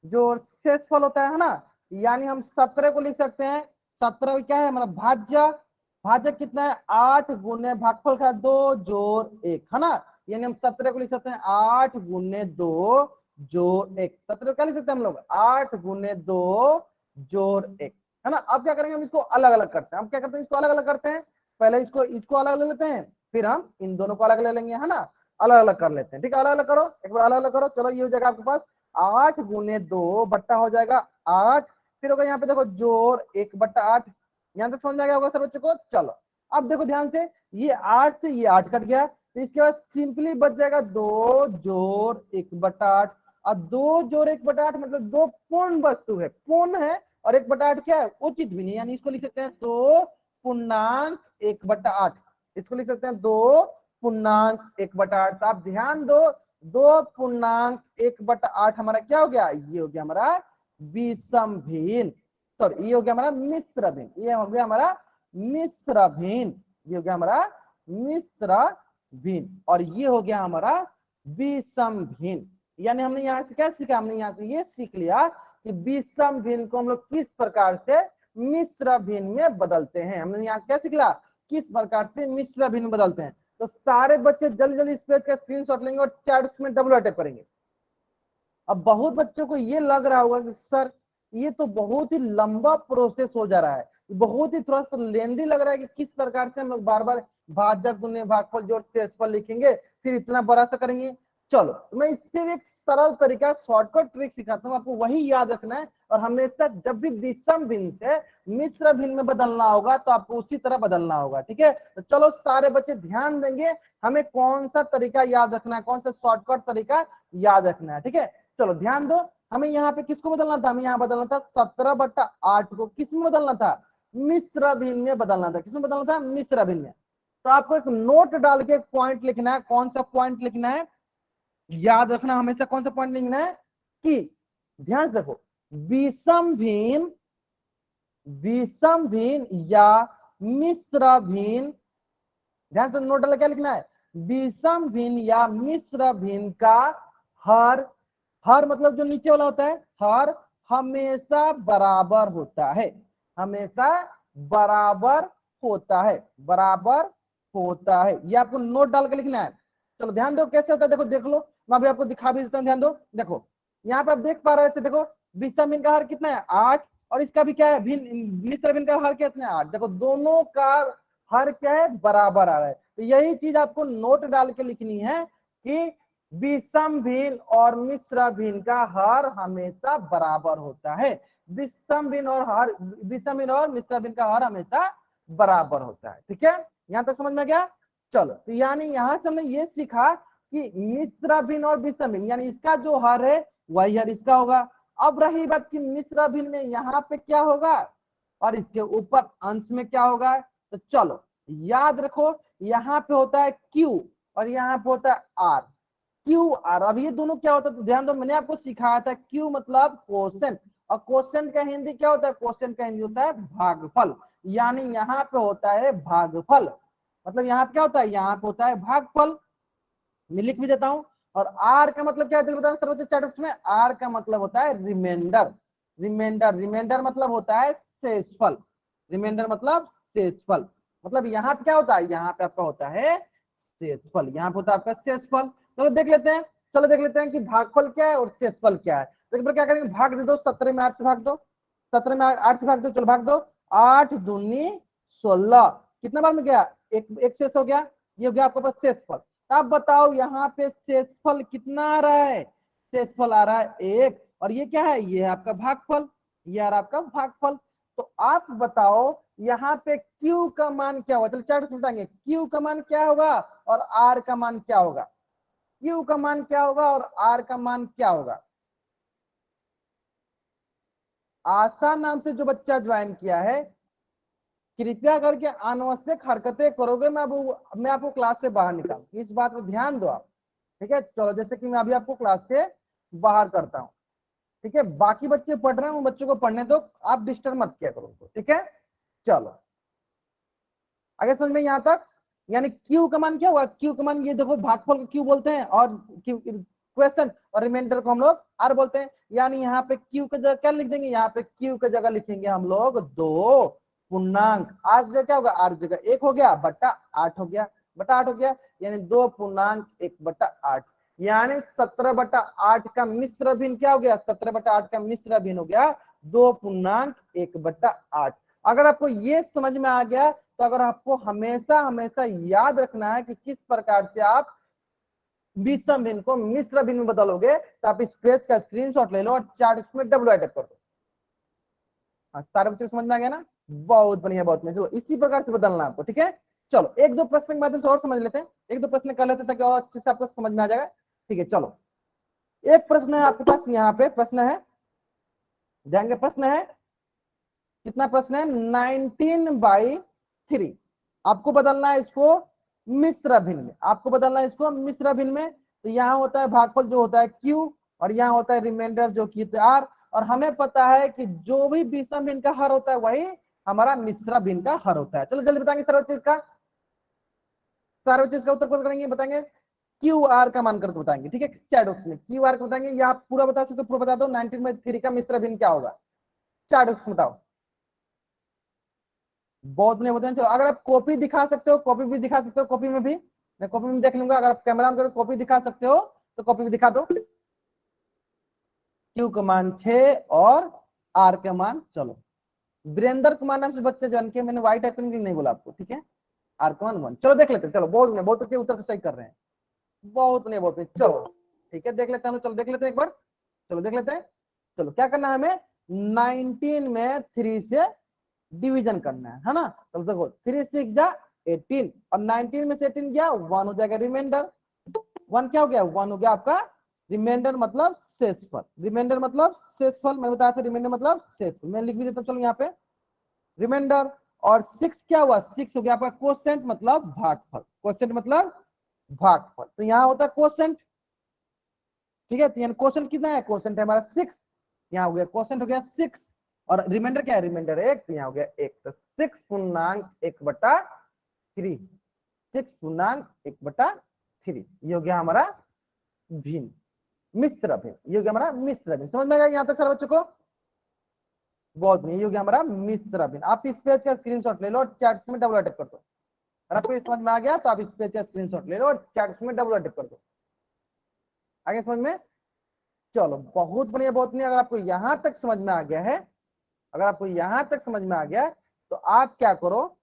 जो शेषफल होता है ना। यानी हम 17 को लिख सकते हैं, 17 क्या है हमारा भाज्य, भाज्य कितना है 8 गुने भागफल का 2 जोड़ 1 है ना। यानी हम 17 को लिख सकते हैं 8 गुने 2 जोड़ 1, 17 क्या लिख सकते हैं हम लोग 8 गुने 2 जोड़ 1 है ना। अब क्या करेंगे हम इसको अलग अलग करते हैं, हम क्या करते हैं इसको अलग अलग करते हैं, पहले इसको अलग अलग लेते हैं, फिर हम इन दोनों को अलग ले लेंगे है ना, अलग अलग कर लेते हैं। ठीक है, अलग अलग करो, एक बार अलग अलग करो। चलो ये हो जाएगा आपके पास 8 गुने 2 बट्टा हो जाएगा 8, फिर होगा यहाँ पे देखो जोड़ 1 बट्टा 8, यहाँ तक समझ में आ गया होगा सर बच्चों को। चलो अब देखो ध्यान से, ये 8 से ये 8 कट गया, तो इसके बाद सिंपली बच जाएगा 2 जोड़ 1 बट्टा 8, और 2 जोड़ 1 बट्टा 8 मतलब 2 पूर्ण वस्तु है, पूर्ण है, और 1 बट्टा 8 क्या है उचित भी नहीं, यानी इसको लिख सकते हैं 2 पूर्णांक 1 बट्टा 8, इसको लिख सकते हैं 2 पूर्णांक 1 बट्टा 8। तो आप ध्यान दो 2 पूर्णांक 1 बट्टा 8 हमारा क्या हो गया, ये हो गया हमारा विषम भिन्न, सॉरी ये हो गया हमारा मिश्र भिन्न, ये हो गया हमारा मिश्र भिन्न, ये हो गया हमारा मिश्र भिन्न, और ये हो गया हमारा विषम भिन्न। यानी हमने यहाँ से क्या सीखा, हमने यहाँ से ये सीख लिया कि विषम भिन्न को हम लोग किस प्रकार से मिश्र भिन्न में बदलते हैं। हमने यहाँ से क्या सीख लिया, किस प्रकार से मिश्र भिन्न बदलते हैं। तो सारे बच्चे जल्दी जल्दी इस पेज का स्क्रीनशॉट लेंगे और चैट में डबल अटैक करेंगे। अब बहुत बच्चों को ये लग रहा होगा कि सर ये तो बहुत ही लंबा प्रोसेस हो जा रहा है, बहुत ही थोड़ा सा लेंदी लग रहा है कि किस प्रकार से हम लोग बार बार भाजक गुने भागफल जोड़ शेषफल लिखेंगे फिर इतना बड़ा सा करेंगे। चलो तो मैं इससे एक सरल तरीका शॉर्टकट ट्रिक सिखाता हूँ, आपको वही याद रखना है, और हमेशा जब भी विषम भिन्न से मिश्र भिन्न में बदलना होगा तो आपको उसी तरह बदलना होगा। ठीक है, तो चलो सारे बच्चे ध्यान देंगे, हमें कौन सा तरीका याद रखना है, कौन सा शॉर्टकट तरीका याद रखना है। ठीक है, चलो ध्यान दो, हमें यहाँ पे किसको बदलना था, हमें यहाँ बदलना था 17 बट्टा 8 को किस में बदलना था, मिश्र भिन्न में बदलना था। किसमें बदलना था, मिश्र भिन्न में। तो आपको एक नोट डाल के एक पॉइंट लिखना है, कौन सा पॉइंट लिखना है, याद रखना हमेशा कौन सा पॉइंट लिखना है कि ध्यान से देखो विषम भिन्न या मिश्र भिन्न, ध्यान से नोट डाल क्या लिखना है, विषम भिन्न या मिश्र भिन्न का हर, हर मतलब जो नीचे वाला होता है हर हमेशा बराबर होता है, हमेशा बराबर होता है, बराबर होता है। ये आपको नोट डाल के लिखना है। चलो ध्यान दो कैसे होता है, देखो देख लो, मैं अभी आपको दिखा भी देता हूँ, ध्यान दो। देखो यहाँ पे आप देख पा रहे थे, देखो विषम भिन्न का हर कितना है 8, और इसका भी क्या है भिन्न, मिश्र भिन्न का हर कितना है 8, देखो दोनों का हर क्या है बराबर आ रहा है। तो यही चीज आपको नोट डाल के लिखनी है कि विषम भिन्न और मिश्र भिन्न का हर हमेशा बराबर होता है, विषम भिन्न और हर, विषम भिन्न और मिश्र भिन्न का हर हमेशा बराबर होता है। ठीक है, यहाँ तक समझ में गया। चलो तो यानी यहाँ से हमने ये सीखा कि मिश्र भिन्न और विषम भिन्न यानी इसका जो हर है वही हर इसका होगा। अब रही बात कि मिश्र भिन्न में यहाँ पे क्या होगा और इसके ऊपर अंश में क्या होगा, तो चलो याद रखो यहाँ पे होता है Q और यहाँ पे होता है R, क्यू आर। अब ये दोनों क्या होता है, तो ध्यान दो मैंने आपको सिखाया था क्यू मतलब क्वोशेंट, और क्वोशेंट का हिंदी क्या होता है, क्वोशेंट का हिंदी होता है भागफल। यानी यहाँ पे होता है भागफल, मतलब यहाँ पे क्या होता है, यहाँ पे होता है भागफल। मैं लिख भी देता हूँ। और आर का मतलब क्या है बताओ सर्वोच्च चैप्टर में, आर का मतलब होता है रिमाइंडर, रिमाइंडर, रिमाइंडर मतलब होता है शेषफल, रिमाइंडर मतलब शेषफल। मतलब यहाँ पे क्या होता है, यहाँ पे आपका होता है शेषफल, यहाँ पे होता है आपका शेषफल। चलो देख लेते हैं, चलो देख लेते हैं कि भागफल क्या है और शेषफल क्या है। तो एक बार क्या करेंगे, भाग दे दो, 17 में 8 से भाग दो, 17 में 8 से भाग दो, चलो भाग दो, 8 दूनी 16, कितना बार में गया, एक शेष हो गया, ये हो गया आपके पास शेषफल। अब बताओ यहाँ पे शेषफल कितना आ रहा है, शेषफल आ रहा है 1, और ये क्या है, ये है आपका भागफल, ये आ रहा आपका भागफल। तो आप बताओ यहाँ पे Q का मान क्या होगा, चलो चार्ट से बताएंगे Q का मान क्या होगा और R का मान क्या होगा, Q का मान क्या होगा और R का मान क्या होगा। आशा नाम से जो बच्चा ज्वाइन किया है, कृपया करके अनावश्यक हरकतें करोगे, मैं आपको क्लास से बाहर निकाल, इस बात पर ध्यान दो आप। ठीक है, चलो जैसे कि मैं अभी आपको क्लास से बाहर करता हूँ। ठीक है, बाकी बच्चे पढ़ रहे हैं, उन बच्चों को पढ़ने दो, आप डिस्टर्ब मत किया करो उनको। ठीक है, चलो आगे समझ में यहाँ तक। यानी क्यू कमान क्या हुआ, क्यू कमान ये देखो भागफल को क्यू बोलते हैं, और क्वेश्चन और रिमाइंडर को हम लोग आर बोलते हैं। यानी यहाँ पे क्यू की जगह क्या लिख देंगे, यहाँ पे क्यू की जगह लिखेंगे हम लोग 2 पूर्णांक, आर जगह क्या होगा, आर जगह 1 हो गया बट्टा 8 हो गया, बट्टा 8 हो गया, यानी 2 पूर्णांक 1 बट्टा 8, यानी 17 बट्टा 8 का मिश्र भिन्न क्या हो गया, 17 बट्टा 8 का मिश्र भिन्न हो गया 2 पूर्णांक 1 बट्टा 8। अगर आपको ये समझ में आ गया, तो अगर आपको हमेशा हमेशा याद रखना है कि किस प्रकार से आप विषम भिन्न को मिश्र भिन्न में बदलोगे, तो आप इस पेज का स्क्रीनशॉट ले लो और चार्ट में डब्ल्यू टाइप कर दो। हाँ, सारे बच्चे समझ में आ गया ना, बहुत बढ़िया बहुत बढ़िया। चलो इसी प्रकार से बदलना आपको। ठीक है, चलो एक दो प्रश्न के माध्यम से और समझ लेते हैं, एक दो प्रश्न कर लेते हैं ताकि और अच्छे से आपको समझ में आ जाएगा। ठीक है, चलो एक प्रश्न है आपके पास, यहाँ पे प्रश्न है, जाएंगे, प्रश्न है कितना, प्रश्न है 19/3। आपको बदलना है इसको मिश्र भिन्न में, आपको बदलना है इसको मिश्र भिन्न में। तो यहाँ होता है भागफल जो होता है Q, और यहाँ होता है रिमाइंडर जो कि R, और हमें पता है कि जो भी विषम भिन्न का हर होता है वही हमारा मिश्र भिन्न का हर होता है। चलो जल्दी बताएंगे सारे चीज का, सारे चीज का उत्तर कौन करेंगे, बताएंगे QR का मान करके बताएंगे। ठीक है, चैट बॉक्स में QR का बताएंगे, या आप पूरा बता सकते हो, पूरा बता दो 19/3 का मिश्र भिन्न क्या होगा, चैट बॉक्स में बताओ। बहुत नहीं होते हैं। चलो अगर आप कॉपी दिखा सकते हो, कॉपी भी दिखा सकते हो, कॉपी में भी मैं कॉपी में देख लूंगा। अगर आप कैमरा में कॉपी दिखा सकते हो तो कॉपी में दिखा दो। क्यू का मान 6 और आर का मान, चलो वीरेंद्र कुमार नाम से बच्चे जान के, मैंने व्हाइट टाइपिंग नहीं बोला आपको। ठीक है, आर का मान 1, चलो देख लेते हैं। चलो बहुत अच्छे उत्तर सही कर रहे हैं, बहुत नहीं, बहुत नहीं। चलो ठीक है, देख लेते हैं, चलो देख लेते हैं एक बार, चलो देख लेते हैं। चलो क्या करना है हमें, 19 में 3 से डिवीजन करना है ना। तो देखो 3 6 जा 18, और 19 में से 18 गया 1 हो जाएगा रिमाइंडर, 1 क्या हो गया, 1 हो गया आपका रिमाइंडर, मतलब शेषफल, रिमाइंडर मतलब शेषफल, मैं बताया था रिमाइंडर मतलब शेषफल, मैं लिख भी देता हूं। चलो यहाँ पे रिमाइंडर, और 6 क्या हुआ, 6 हो गया आपका कोसेंट मतलब भागफल, कोसेंट मतलब भागफल, तो यहाँ होता है कोसेंट। ठीक है, तो क्वेश्चन कितना है, क्वेश्चन है हमारा 6, यहाँ हो गया क्वेश्चन हो गया 6, और रिमाइंडर क्या है, रिमाइंडर 1, तो यहाँ हो गया 1, तो 6 पूर्णांक 1/3, 6 पूर्णांक 1/3, ये हो गया हमारा भिन्न, मिश्र भिन्न, ये हो गया हमारा मिश्र भिन्न। समझ में आएगा यहाँ तक सारे बच्चों को, बहुत नहीं, ये हो गया हमारा मिश्र भिन्न। आप इस पेज का स्क्रीनशॉट ले लो और चैट में डबल अटैक कर दो। अगर आपको समझ में आ गया तो आप इस पेज का स्क्रीनशॉट ले लो और चैट में डबल अटैक कर दो। आगे समझ में, चलो बहुत बढ़िया बहुत बढ़िया। अगर आपको यहां तक समझ में आ गया है, अगर आपको यहां तक समझ में आ गया, तो आप क्या करो,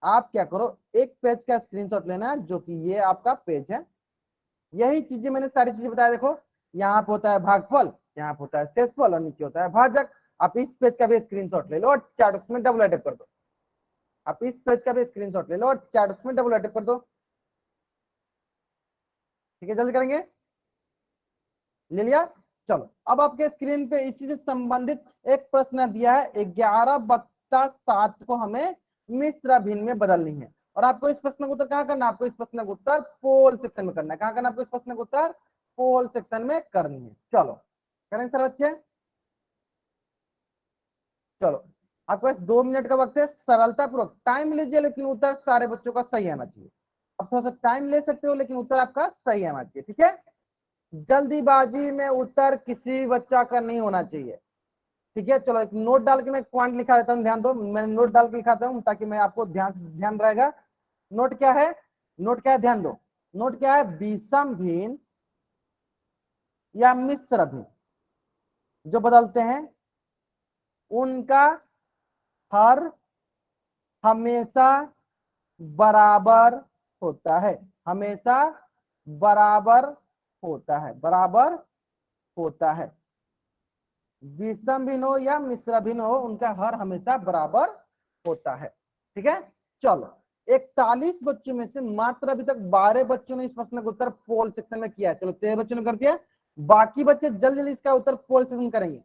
आप क्या करो, एक पेज का स्क्रीनशॉट लेना है, जो कि ये आपका पेज है। यही चीजें मैंने सारी चीजें बताया, देखो यहाँ पे होता है भागफल, यहाँ पे होता है शेषफल, और नीचे होता है भाजक। आप इस पेज का भी स्क्रीनशॉट ले लो और चैट बॉक्स में डबल अटैक कर दो। आप इस पेज का भी स्क्रीनशॉट ले लो और चैट बॉक्स में डबल अटैक कर दो। ठीक है, जल्दी करेंगे, ले लिया। चलो अब आपके स्क्रीन पे इसी से संबंधित एक प्रश्न दिया है, 11/7 को हमें मिश्र भिन्न में बदलनी है, और आपको इस प्रश्न का उत्तर कहाँ करना है, आपको इस प्रश्न का उत्तर पोल सेक्शन में करना है। कहाँ करना है आपको इस प्रश्न का उत्तर, पोल सेक्शन में करनी है। चलो करें सर बच्चे, चलो आपके पास 2 मिनट का वक्त है, सरलता पूर्वक टाइम लीजिए, लेकिन उत्तर सारे बच्चों का सही आना चाहिए। आप थोड़ा सा टाइम ले सकते हो, लेकिन उत्तर आपका सही आना चाहिए। ठीक है, जल्दीबाजी में उत्तर किसी बच्चा का नहीं होना चाहिए। ठीक है, चलो एक नोट डाल के मैं पॉइंट लिखा देता हूँ, ध्यान दो, मैंने नोट डाल के लिखाता हूँ ताकि मैं आपको ध्यान ध्यान रहेगा। नोट क्या है, नोट क्या है, ध्यान दो, नोट क्या है, विषम भिन्न या मिश्र भिन्न जो बदलते हैं उनका हर हमेशा बराबर होता है, हमेशा बराबर होता है, बराबर होता है। विषम भिन्न हो या मिश्र भिन्न हो, उनका हर हमेशा बराबर होता है। ठीक है, चलो 41 बच्चों में से मात्र अभी तक 12 बच्चों ने इस प्रश्न का उत्तर पोल सेक्शन में किया है। चलो 13 बच्चों ने कर दिया, बाकी बच्चे जल्दी जल्दी इसका उत्तर पोल सेक्शन करेंगे।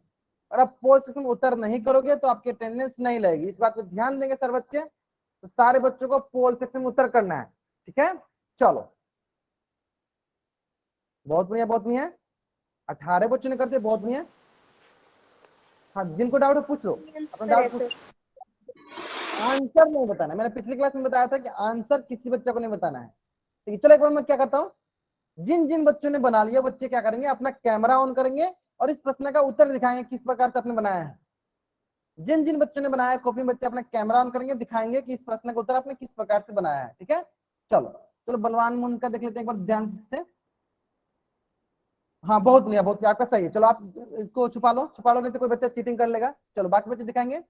और आप पोल सेक्शन में उत्तर नहीं करोगे तो आपकी अटेंडेंस नहीं लगेगी, इस बात पर ध्यान देंगे सर बच्चे। तो सारे बच्चों को पोल सेक्शन में उत्तर करना है। ठीक है, चलो बहुत बढ़िया बहुत बढ़िया। 18 बच्चों ने करते, बहुत बढ़िया। हाँ, जिनको डाउट है पूछ लो, अपना डाउट पूछ। आंसर नहीं बताना, मैंने पिछली क्लास में बताया था कि आंसर किसी बच्चे को नहीं बताना है। ठीक है, चलो एक बार मैं क्या करता हूँ, जिन जिन बच्चों ने बना लिया बच्चे क्या करेंगे, अपना कैमरा ऑन करेंगे और इस प्रश्न का उत्तर दिखाएंगे किस प्रकार से आपने बनाया है। जिन जिन बच्चों ने बनाया है कॉपी में बच्चे अपना कैमरा ऑन करेंगे, दिखाएंगे कि इस प्रश्न का उत्तर आपने किस प्रकार से बनाया है। ठीक है, चलो चलो बलवान मुन का देख लेते हैं एक बार ध्यान से। हाँ बहुत बढ़िया, बहुत बढ़िया, आपका सही है। चलो आप इसको छुपा लो नहीं तो कोई बच्चा चीटिंग कर लेगा। चलो बाकी बच्चे दिखाएंगे,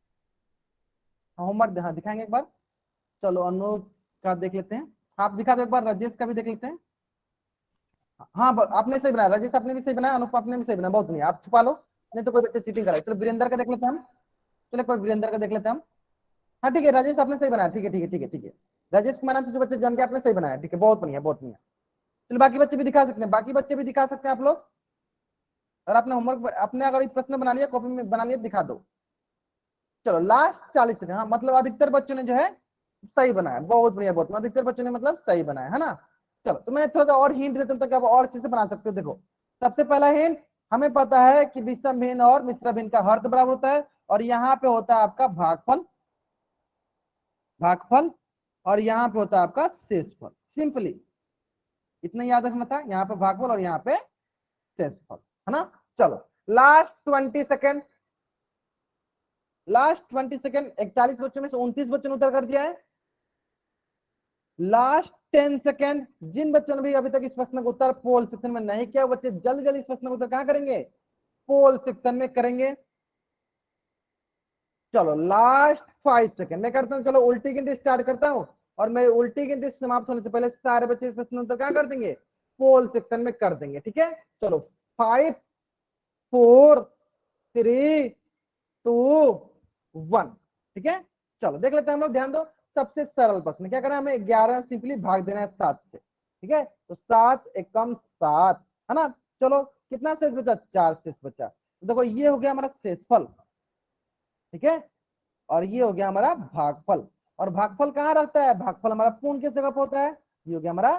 होमवर्क हाँ दिखाएंगे एक बार। चलो अनूप का देख लेते हैं, आप दिखा दो एक बार, राजेश का भी देख लेते हैं। हाँ आपने सही बनाया, राजेश आपने भी सही बनाया, अनूप आपने भी सही बनाया, बहुत बढ़िया। आप छुपा लो नहीं तो कोई बच्चे चीटिंग कराए। चलो वीरेंद्र का देख लेते हैं हम। चलो एक बार वीरेंद्र का देख लेते हैं हम। हाँ ठीक है, राजेश आपने सही बनाया, ठीक है ठीक है ठीक है ठीक है। राजेश कुमार नाम से जो बच्चे जान के आपने सही बनाया, ठीक है, बहुत बढ़िया बहुत बढ़िया। चलो बाकी बच्चे भी दिखा सकते हैं, बाकी बच्चे भी दिखा सकते हैं आप लोग। और अपने होमवर्क अपने अगर प्रश्न बना लिया कॉपी में बना लिया दिखा दो। चलो लास्ट 40 सेकंड, हाँ मतलब अधिकतर बच्चों ने जो है सही बनाया, बहुत बढ़िया बहुत बढ़िया। अधिकतर बच्चों ने मतलब सही बनाया है ना। चलो तो मैं थोड़ा सा और हिंट देता हूँ ताकि आप और अच्छे से बना सकते हो। देखो सबसे पहला हिंट, हमें पता है कि विषम भिन्न और मिश्र भिन्न का हर बराबर होता है, और यहाँ पे होता है आपका भागफल, भागफल, और यहाँ पे होता है आपका शेषफल। सिंपली इतना याद रखना था, यहाँ पे भागफल और यहाँ पे शेषफल, है ना। चलो लास्ट 20 सेकेंड, लास्ट 20 सेकेंड। 41 बच्चों में से 29 बच्चों ने उत्तर कर दिया है। लास्ट 10 सेकेंड, जिन बच्चों ने भी अभी तक इस प्रश्न का उत्तर पोल सेक्शन में नहीं किया, बच्चे जल्दी जल्दी इस प्रश्न का उत्तर कहां करेंगे, पोल सेक्शन में करेंगे। चलो लास्ट 5 सेकेंड मैं करता हूँ, चलो उल्टी गिनती स्टार्ट करता हूँ, और मैं उल्टी गिनती समाप्त होने से पहले सारे बच्चे इस प्रश्न का उत्तर कहां कर देंगे, पोल सेक्शन में कर देंगे। ठीक है, चलो 5 4 3 2 1। ठीक है, चलो देख लेते हैं हम लोग, ध्यान दो। सबसे सरल प्रश्न क्या करें, हमें 11 सिंपली भाग देना है 7 से। ठीक है, तो 7 एकम 7, है ना। चलो कितना शेष बचा, 4 शेष बचा। तो देखो ये हो गया हमारा शेषफल, ठीक है, और ये हो गया हमारा भागफल। और भागफल कहाँ रहता है, भागफल हमारा पूर्ण किस जगह पर होता है, ये हो गया हमारा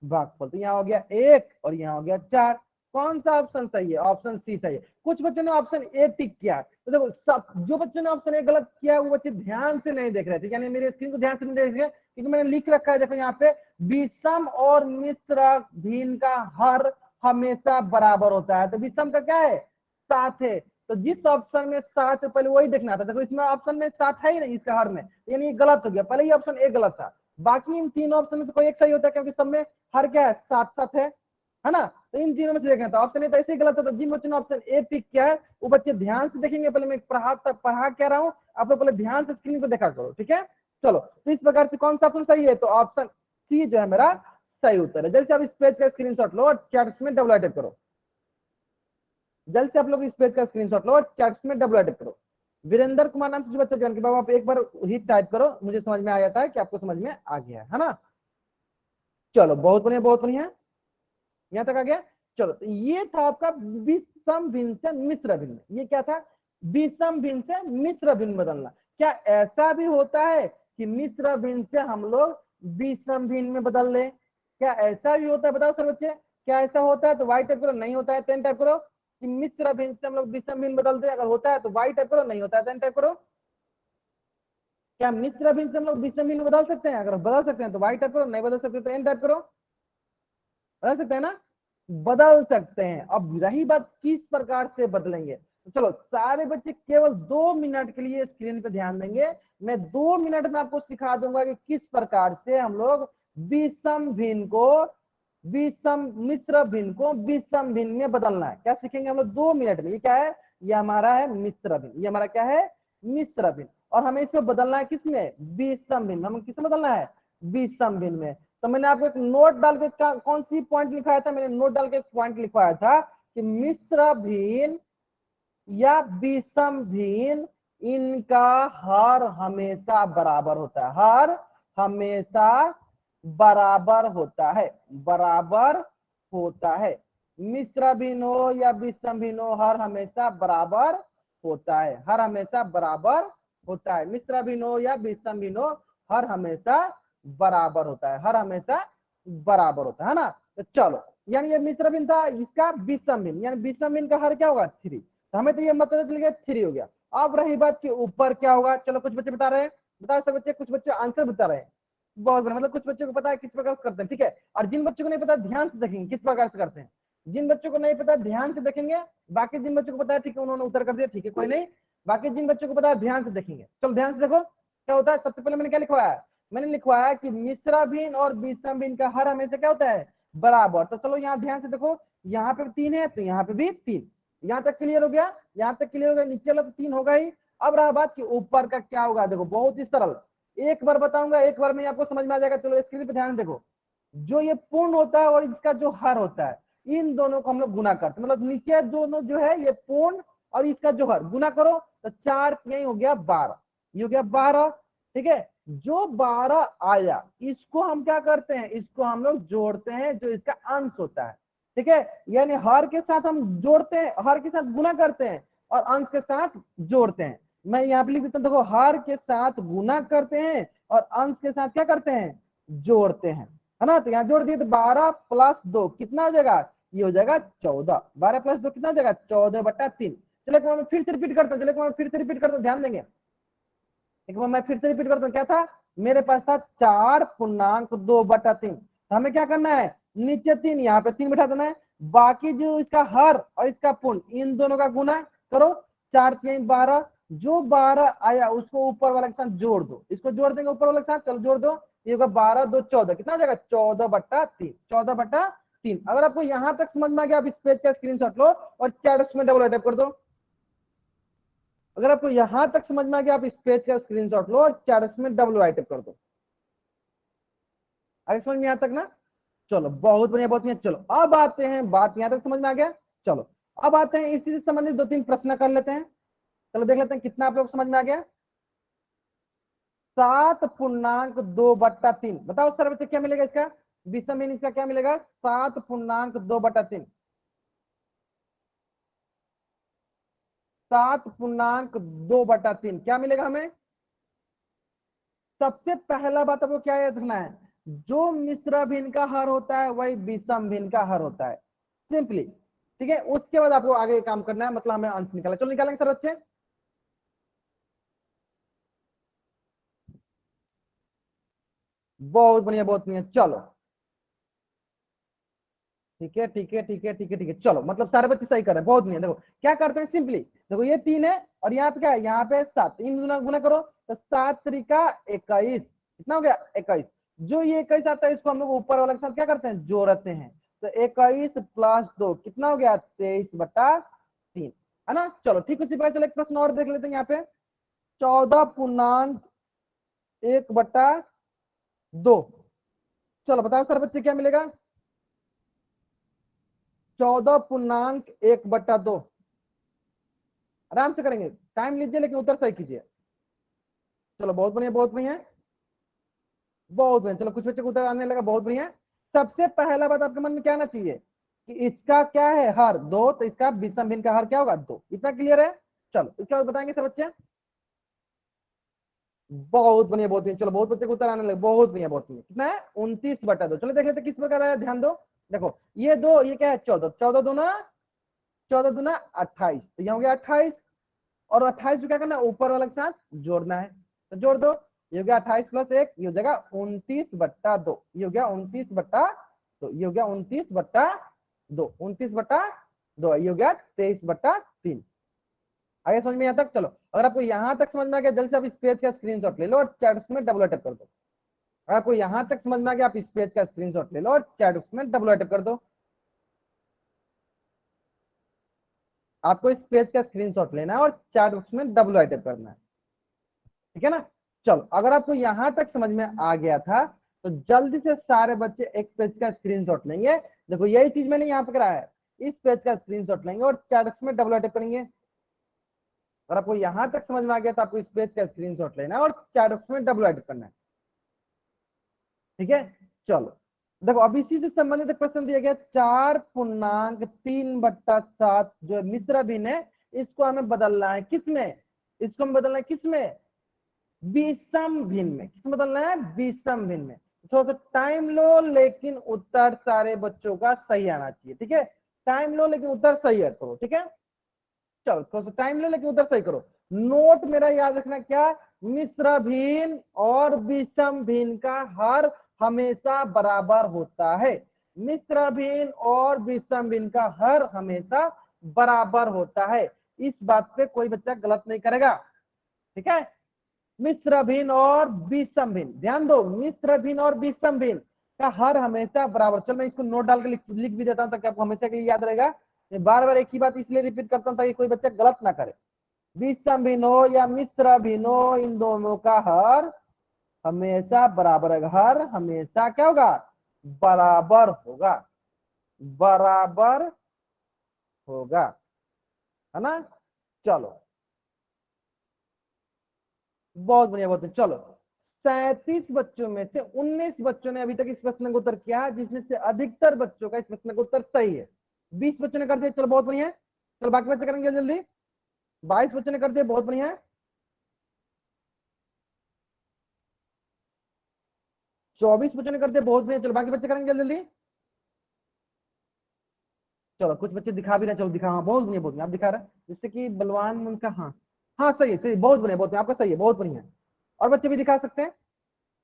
भागफल। तो यहाँ हो गया 1 और यहाँ हो गया 4। कौन सा ऑप्शन सही है, ऑप्शन सी सही है। कुछ बच्चों ने ऑप्शन ए टिक किया है, तो देखो सब जो बच्चों ने ऑप्शन ए गलत किया है वो बच्चे ध्यान से नहीं देख रहे थे, यानी मेरे स्क्रीन को ध्यान से नहीं देख रहे, क्योंकि मैंने लिख रखा है देखो यहाँ पे, विषम और मिश्र भिन्न का हर हमेशा बराबर होता है। तो विषम का क्या है, 7 है, तो जिस ऑप्शन में 7 है पहले वही देखना था। देखो इसमें ऑप्शन में 7 है ही नहीं इसका हर में, यानी ये गलत हो गया, पहले ही ऑप्शन ए गलत था। बाकी इन तीन ऑप्शन में से कोई एक सही होता है, क्योंकि सब में हर क्या है, 7 है ना। तो इन तीनों में से देखना था, ऑप्शन ए तो ऐसे ही गलत होता। जिन बच्चों ने ऑप्शन ए पिक किया है वो बच्चे ध्यान से देखेंगे, पहले मैं पढ़ा क्या रहा हूँ, आप लोग पहले ध्यान से स्क्रीन को देखा करो। ठीक है, चलो तो इस प्रकार से कौन सा ऑप्शन सही है, तो ऑप्शन सी जो है मेरा सही उत्तर है। जैसे आप इस पेज का स्क्रीनशॉट लो और चैट में डबल टाइप करो, जल्द से आप लोग इस पेज का स्क्रीनशॉट लो और चैट में डबल टाइप करो। वीरेंद्र कुमार नाम से जो बच्चा जान के बाबू, आप एक बार ही टाइप करो, मुझे समझ में आ जाता है कि आपको समझ में आ गया है ना। चलो बहुत बढ़िया बहुत बढ़िया, यहां तक आ गया। चलो तो ये था आपका विषम भिन्न से मिश्र भिन्न। ये क्या था, विषम भिन्न से मिश्र भिन्न बदलना। क्या ऐसा भी होता है कि मिश्र भिन्न से हम लोग विषम भिन्न में बदल लें, क्या ऐसा भी होता है, बताओ सर बच्चे, क्या ऐसा होता है तो वाई टाइप करो, नहीं होता है 10 टाइप करो। कि मिश्र भिन्न से हम लोग विषम भिन्न बदलते हैं, अगर होता है तो वाई टाइप करो, नहीं होता है 10 टाइप करो। क्या मिश्र भिन्न से हम लोग विषम भिन्न बदल सकते हैं, अगर बदल सकते हैं तो वाई टाइप करो, नहीं बदल सकते तो एन टाइप करो। बदल सकते हैं ना, बदल सकते हैं। अब रही बात किस प्रकार से बदलेंगे, तो चलो सारे बच्चे केवल 2 मिनट के लिए स्क्रीन पे ध्यान देंगे। मैं 2 मिनट में आपको सिखा दूंगा कि किस प्रकार से हम लोग विषम भिन्न को, विषम मिश्र भिन्न को विषम भिन्न में बदलना है। क्या सीखेंगे हम लोग 2 मिनट में। ये क्या है, ये हमारा है मिश्र भिन्न, ये हमारा क्या है, मिश्र भिन्न, और हमें इसको बदलना है किसमें, विषम भिन्न। हमें किसमें बदलना है, विषम भिन्न में। तो मैंने आपको एक नोट डाल के कौन सी पॉइंट लिखवाया था, मैंने नोट डाल के एक पॉइंट लिखवाया था कि मिश्र भिन्न या विषम भिन्न, इनका हर हमेशा बराबर होता है, हर हमेशा बराबर होता है, बराबर होता है। मिश्र भिन्न हो या विषम भिन्न हो, हर हमेशा बराबर होता है, हर हमेशा बराबर होता है। मिश्र भिन्न हो या विषम भिन्न हो, हर हमेशा बराबर होता है, हर हमेशा बराबर होता है ना। तो चलो, यानी ये मिश्र भिन्न था, इसका विषम भिन्न, यानी विषम भिन्न का हर क्या होगा 3। तो हमें तो ये मतलब चल गया 3 हो गया। अब रही बात कि ऊपर क्या होगा, चलो कुछ बच्चे बता रहे हैं, बताओ सब बच्चे, कुछ बच्चे आंसर बता रहे हैं। बहुत बढ़िया, मतलब कुछ बच्चों को पता है किस प्रकार से करते हैं, ठीक है। और जिन बच्चों को नहीं पता ध्यान से देखेंगे किस प्रकार से करते हैं, जिन बच्चों को नहीं पता ध्यान से देखेंगे, बाकी जिन बच्चों को पता है ठीक है उन्होंने उत्तर कर दिया, ठीक है कोई नहीं, बाकी जिन बच्चों को पता है ध्यान से देखेंगे। चलो ध्यान से देखो क्या होता है। सबसे पहले मैंने क्या लिखवाया, मैंने लिखवाया कि मिश्र भिन्न और विषम भिन्न का हर हमेशा क्या होता है, बराबर। तो चलो यहाँ ध्यान से देखो, यहाँ पे 3 है तो यहाँ पे भी 3, यहाँ तक क्लियर हो गया, यहाँ तक क्लियर हो गया, नीचे वाला तो 3 होगा ही। अब रहा बात कि ऊपर का क्या होगा, देखो बहुत ही सरल, एक बार बताऊंगा, एक बार में आपको समझ में आ जाएगा। चलो स्क्रीन पे ध्यान देखो, जो ये पूर्ण होता है और इसका जो हर होता है, इन दोनों को हम लोग गुना करते हैं, मतलब नीचे दोनों जो है ये पूर्ण और इसका जो हर गुना करो तो 4 यही हो गया 12, ये हो गया 12, ठीक है। जो 12 आया इसको हम क्या करते हैं, इसको हम लोग जोड़ते हैं जो इसका अंश होता है, ठीक है। यानी हर के साथ हम जोड़ते हैं, हर के साथ गुना करते हैं और अंश के साथ जोड़ते हैं। मैं यहाँ पे लिख देता हूँ, देखो हर के साथ गुना करते हैं और अंश के साथ क्या करते हैं, जोड़ते हैं, है ना। तो यहाँ जोड़ दिए तो 12 + 2 कितना हो जाएगा, ये हो जाएगा 14। 12 + 2 कितना हो जाएगा, 14/3। चलो एक बार मैं फिर से रिपीट करता हूँ, चलो एक बार मैं फिर से रिपीट करता हूँ, ध्यान देंगे। एक बार मैं फिर से रिपीट करता हूँ, क्या था मेरे पास था 4.2/3। तो हमें क्या करना है, नीचे 3 यहाँ पे 3 बिठा देना है, बाकी जो इसका हर और इसका पूर्ण इन दोनों का गुना करो, 4 3 12, जो 12 आया उसको ऊपर वाले के साथ जोड़ दो, इसको जोड़ देंगे ऊपर वाले के साथ, चलो जोड़ दो, ये होगा 12 2 14, कितना हो जाएगा 14/3, 14/3। अगर आपको यहाँ तक समझ में आ गया, आप इस पेज का स्क्रीनशॉट लो और चैट में डबल टाइप कर दो। अगर आपको यहां तक समझ में आ गया, आप इस पेज का स्क्रीनशॉट लो और चैट में डबल टाइप कर दो। आगे समझ में यहाँ तक ना, चलो बहुत बढ़िया बहुत बढ़िया। चलो अब आते हैं, बात यहाँ तक समझ में आ गया, चलो अब आते हैं इसी से संबंधित 2-3 प्रश्न कर लेते हैं। चलो देख लेते हैं कितना आप लोग समझ में आ गया। 7.2/3, बताओ सर बच्चे क्या मिलेगा इसका, विषम भिन्न इसका क्या मिलेगा, 7.2/3। 7.2/3 क्या मिलेगा हमें। सबसे पहला बात आपको क्या याद रखना है, जो मिश्र भिन्न का हर होता है वही विषम भिन्न का हर होता है, सिंपली, ठीक है। उसके बाद आपको आगे काम करना है, मतलब हमें अंश निकालना। चलो निकालेंगे सर बच्चे, बहुत बढ़िया बहुत बढ़िया। चलो ठीक है ठीक है ठीक है ठीक है ठीक है, चलो मतलब सारे बच्चे सही कर रहे हैं, बहुत बढ़िया। देखो क्या करते हैं, सिंपली देखो ये 3 है और यहाँ पे क्या है, यहाँ पे 7, इन गुना गुना करो तो 7 3 21, कितना हो गया 21। जो ये 21 आता है इसको हम लोग ऊपर वाले के साथ क्या करते हैं, जोड़ते हैं। तो 21 + 2 कितना हो गया 23/3, है ना। चलो ठीक उसी प्रकार चलो एक प्रश्न और देख लेते हैं यहाँ पे, 14.1/2। चलो बताओ सर बच्चे क्या मिलेगा, 14.1/2। आराम से करेंगे, टाइम लीजिए लेकिन उत्तर सही कीजिए। चलो बहुत बढ़िया बहुत बढ़िया बहुत बढ़िया। चलो कुछ बच्चे को उत्तर आने लगा, बहुत बढ़िया। सबसे पहला बात आपके मन में क्या आना चाहिए कि इसका क्या है हर 2, तो इसका विषम भिन्न का हर क्या होगा 2, इतना क्लियर है। चलो इसके बाद बताएंगे सब बच्चे, बहुत बढ़िया बहुत बढ़िया। चलो बहुत बच्चे को उत्तर आने लगे, बहुत बढ़िया बहुत बढ़िया। कितना है 29/2। चलो देख लेते किस प्रकार है, ध्यान दो। देखो ये 2 ये क्या है 14, 14 दूना 28, तो यहाँ हो गया 28 और 28 को क्या करना है, ऊपर वाले के साथ जोड़ना है, तो जोड़ दो, ये हो गया 28 + 1, ये हो जाएगा 29/2, ये हो गया 29/2, ये हो गया 29/2, 29/2, ये हो गया 23/3। आगे समझ में यहाँ तक, चलो अगर आपको यहाँ तक समझ में आ गया जल्दी से आप इस पेज का स्क्रीनशॉट ले लो और चैट में डबल टैप कर दो। अगर आपको यहाँ तक समझ में आ गया आप इस पेज का स्क्रीनशॉट ले लो और चैट में डबल टैप कर दो। आपको इस पेज का स्क्रीनशॉट लेना है और चैट बॉक्स में डबल टैप करना है, ठीक है ना। चलो अगर आपको यहां तक समझ में आ गया था तो जल्दी से सारे बच्चे एक पेज का स्क्रीनशॉट लेंगे। देखो यही चीज मैंने यहाँ पे कराया है, इस पेज का स्क्रीनशॉट लेंगे और चैट बॉक्स में डबल टैप करेंगे। अगर आपको यहां तक समझ में आ गया तो आपको इस पेज का स्क्रीनशॉट लेना है और चैट बॉक्स में डबल टैप करना है, ठीक है। चलो देखो अब इसी से संबंधित एक प्रश्न दिया गया, 4.3/7 जो मिश्र भिन्न है इसको हमें बदलना है किसमें, इसको हमें बदलना है किसमें, विषम भिन्न में। किसमें बदलना है, विषम भिन्न में। थोड़ा सा टाइम लो, लेकिन उत्तर सारे बच्चों का सही आना चाहिए। ठीक है, टाइम लो लेकिन उत्तर सही है करो। ठीक है, चलो थोड़ा सा टाइम लो लेकिन उत्तर सही करो। नोट मेरा याद रखना क्या, मिश्र भिन्न और विषम भिन्न का हर हमेशा बराबर होता है। मिश्र भिन्न और विषम भिन्न का हर हमेशा बराबर होता है। इस बात पे कोई बच्चा गलत नहीं करेगा। ठीक है, मिश्र भिन्न और विषम भिन्न, ध्यान दो, मिश्र भिन्न और विषम भिन्न का हर हमेशा बराबर। चलो मैं इसको नोट डाल के लिख भी देता हूं ताकि आपको हमेशा के लिए याद रहेगा। मैं बार बार एक ही बात इसलिए रिपीट करता हूं ताकि कोई बच्चा गलत ना करे। विषम भिन्न हो या मिश्र भिन्न हो, इन दोनों का हर हमेशा बराबर है। हर हमेशा क्या होगा, बराबर होगा, बराबर होगा, है ना। चलो बहुत बढ़िया, बहुत बढ़िया। चलो 37 बच्चों में से 19 बच्चों ने अभी तक इस प्रश्न का उत्तर किया है, जिसमें से अधिकतर बच्चों का इस प्रश्न का उत्तर सही है। 20 बच्चों ने कर दिया, चलो बहुत बढ़िया है। चलो बाकी बच्चे करेंगे जल्दी। 22 बच्चों ने कर दिया, बहुत बढ़िया है। 24 बच्चों ने कर दिया, बहुत बढ़िया। चलो बाकी बच्चे करेंगे जल्दी। चलो कुछ बच्चे दिखा भी रहे, चलो दिखा, हाँ बहुत बढ़िया, बहुत बढ़िया आप दिखा रहे हैं, जिससे कि बलवान उनका, हाँ हाँ सही है, सही, बहुत बढ़िया, बहुत बढ़िया, आपका सही है, बहुत बढ़िया है। और बच्चे भी दिखा सकते हैं।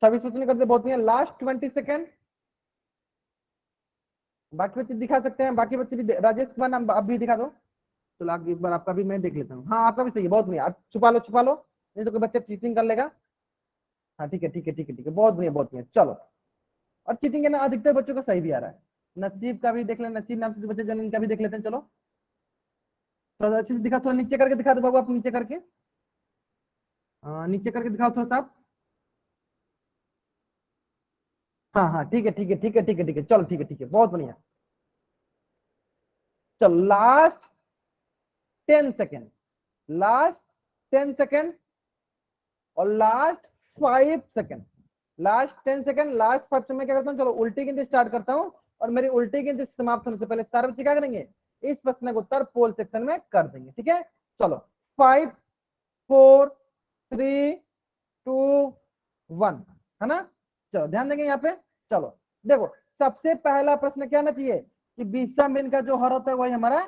26 बच्चों ने कर दिया, बहुत बढ़िया। लास्ट 20 सेकेंड, बाकी बच्चे दिखा सकते हैं। बाकी बच्चे भी, राजेश कुमार नाम आप भी दिखा दो। चलो आप एक बार आपका भी मैं देख लेता हूँ। हाँ आपका भी सही है, बहुत बढ़िया। आप छुपा लो, छुपा लो, नहीं तो कोई बच्चा चीटिंग कर लेगा। हाँ ठीक है, ठीक है, ठीक है, ठीक है, बहुत बढ़िया, बहुत बढ़िया। चलो, और चीटिंग के ना अधिकतर बच्चों का सही भी आ रहा है। नसीब का भी देख लें, नसीब नाम से जो बच्चे जन, इनका भी देख लेते हैं। चलो थोड़ा अच्छे से दिखा, थोड़ा नीचे करके दिखा दो बाबू, आप नीचे करके, नीचे करके दिखाओ थोड़ा सा आप। हाँ हाँ ठीक है, ठीक है, ठीक है, ठीक है, ठीक है, चलो ठीक है, ठीक है, बहुत बढ़िया। चलो लास्ट 10 सेकेंड, लास्ट 10 सेकेंड और last 5 second, last 10 second, last 5 second. क्या करता हूँ, चलो उल्टी गिनती स्टार्ट करता हूँ, और मेरी उल्टी गिनती समाप्त होने से पहले सारे बच्चे क्या करेंगे, इस प्रश्न का उत्तर पोल सेक्शन में कर देंगे। ठीक है, चलो 5 4 3 2 1, है ना। चलो ध्यान देंगे यहाँ पे। चलो देखो, सबसे पहला प्रश्न क्या आना चाहिए कि विषम भिन्न का जो हर होता है वही हमारा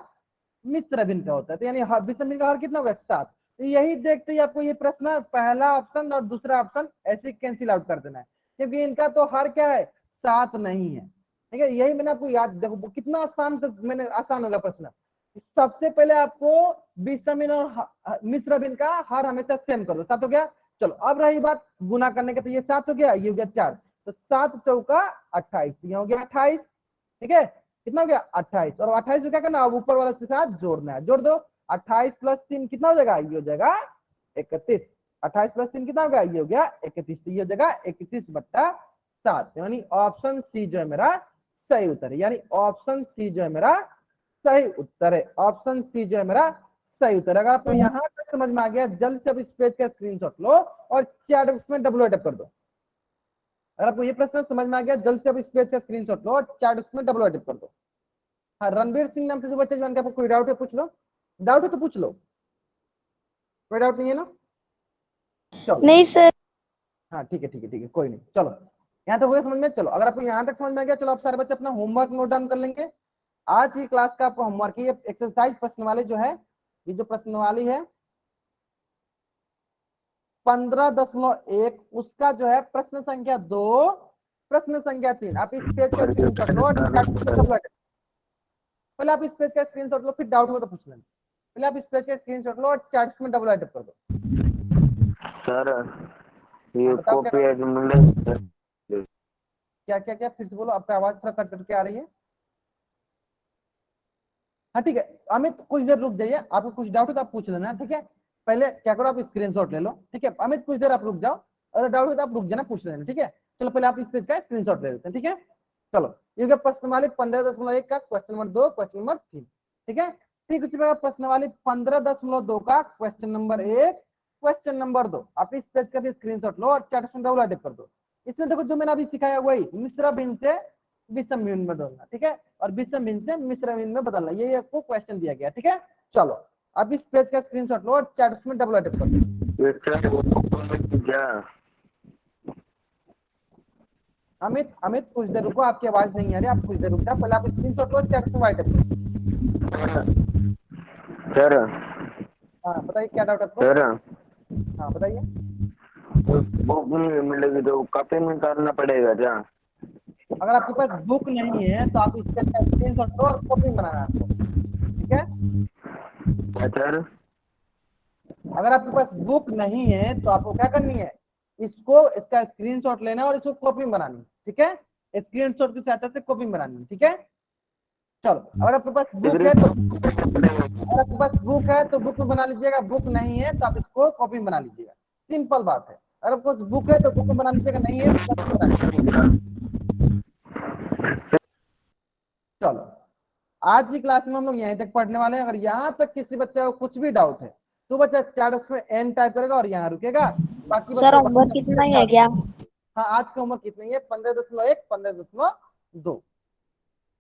मिश्र भिन्न का होता है। तो यानी विषम भिन्न का हर कितना होगा, 7। तो यही देखते ही आपको ये प्रश्न, पहला ऑप्शन और दूसरा ऑप्शन ऐसे कैंसिल आउट कर देना है, क्योंकि इनका तो हर क्या है, 7 नहीं है। ठीक है, यही मैंने आपको याद, देखो कितना आसान से मैंने, आसान होगा प्रश्न। सबसे पहले आपको विषम भिन्न और मिश्र भिन्न का हर हमेशा सेम कर दो, 7 हो गया। चलो अब रही बात गुना करने के, तो ये 7 हो गया, ये हो गया 4, तो 7 चौका 28, ये हो गया 28। ठीक है, कितना हो गया 28, और 28 को क्या करना, अब ऊपर वाले के साथ जोड़ना है, जोड़ दो। 28 + 3 कितना हो जाएगा, ये हो जाएगा 31। 28 + 3 कितना हो गया, ये हो गया 31, तो ये हो जाएगा 31/7, यानी ऑप्शन सी जो है मेरा सही उत्तर है। यानी ऑप्शन सी जो है मेरा सही उत्तर है, ऑप्शन सी जो है मेरा सही उत्तर है। अगर आपको यहाँ तक समझ में आ गया, जल्द से अब इस पेज का स्क्रीनशॉट लो और चैट बॉक्स में डब्ल्यू कर दो। अगर आपको ये प्रश्न समझ में आ गया, जल्द से अब इस पेज का स्क्रीनशॉट लो और चैट बॉक्स में डब्ल्यू कर दो। हाँ रणवीर सिंह नाम से जो बच्चे जो, आपको कोई डाउट है पूछ लो, डाउट है तो पूछ लो, कोई डाउट नहीं है ना। चलो नहीं सर। हाँ ठीक है, ठीक है, ठीक है, कोई नहीं। चलो यहाँ तक हो गया समझ में। चलो अगर आपको यहाँ तक समझ में आ गया, चलो आप सारे बच्चे अपना होमवर्क नोट डाउन कर लेंगे। आज की क्लास का आपको होमवर्क, ये एक्सरसाइज प्रश्न वाले जो है, ये जो प्रश्न वाली है 15.1, उसका जो है प्रश्न संख्या 2, प्रश्न संख्या 3, आप इस पेज का स्क्रीनशॉट लो। पहले आप इस पेज का स्क्रीनशॉट लो, फिर डाउट हो तो पूछ लेना। पहले आप इस पेज का स्क्रीनशॉट लो और चैट में डबल कर दो। सर ये बताओ क्या कॉपी मिले, क्या क्या क्या, फिर से बोलो, आपका आवाज थोड़ा कट करके आ रही है। हाँ ठीक है अमित, कुछ देर रुक जाइए, आपको कुछ डाउट हो तो आप पूछ लेना। ठीक है, पहले क्या करो, आप स्क्रीनशॉट ले लो। ठीक है अमित, कुछ देर आप रुक जाओ, अगर डाउट हो तो आप रुक जाना, पूछ लेना। ठीक है, चलो पहले आप इस पेज का स्क्रीनशॉट ले लेते हैं। ठीक है, चलो ये प्रश्न वाली 15.1 का क्वेश्चन नंबर 2, क्वेश्चन नंबर 3। ठीक है, ठीक उसी प्रकार प्रश्न वाली 15.2 का क्वेश्चन नंबर 1, क्वेश्चन नंबर 2, आप इस पेज का भी स्क्रीनशॉट लो और चैट में डबल कर दो। इसमें देखो जो मैंने अभी सिखाया वही, मिश्र भिन्न से विषम भिन्न में बदलना। ठीक है, और विषम भिन्न से मिश्र भिन्न में बदलना, ये आपको क्वेश्चन दिया गया। ठीक है, चलो अब इस पेज का स्क्रीनशॉट लो और चैट में डबल कर दो। क्या अमित अमित कुछ देर रुको, आपकी आवाज नहीं आ रही, आप कुछ देर रुक जाओ, पहले आप स्क्रीनशॉट लो, चैट में व्हाइट है। सर हाँ बताइए क्या डाउट है आपको? सर हाँ बताइए। बुक नहीं मिलेगी तो कॉपी में करना पड़ेगा क्या? अगर आपके पास बुक नहीं है तो आप इसका स्क्रीनशॉट लो और कॉपी बनाना है आपको, ठीक है? क्या सर? अगर आपके पास बुक नहीं है तो आपको क्या करनी है, इसको इसका स्क्रीनशॉट लेना है और इसको कॉपी बनानी है, ठीक है? स्क्रीनशॉट की सहायता से कॉपी बनानी है, ठीक है? चलो, अगर आपके पास बुक है तो अगर आपके पास बुक है तो बुक में बना लीजिएगा, बुक नहीं है तो आप इसको कॉपी में बना लीजिएगा, सिंपल बात है। अगर आपके पास बुक है तो बुक में बना लीजिएगा, नहीं है तो कॉपी में बना लीजिएगा। चलो, आज की क्लास में हम लोग यहीं तक पढ़ने वाले हैं। अगर यहाँ तक किसी बच्चे को कुछ भी डाउट है तो बच्चा चैट बॉक्स में एन टाइप करेगा और यहाँ रुकेगा। बाकी सर बच्चे होमवर्क कितना ही है क्या? हाँ, आज का होमवर्क कितनी है? 15.1 15.2।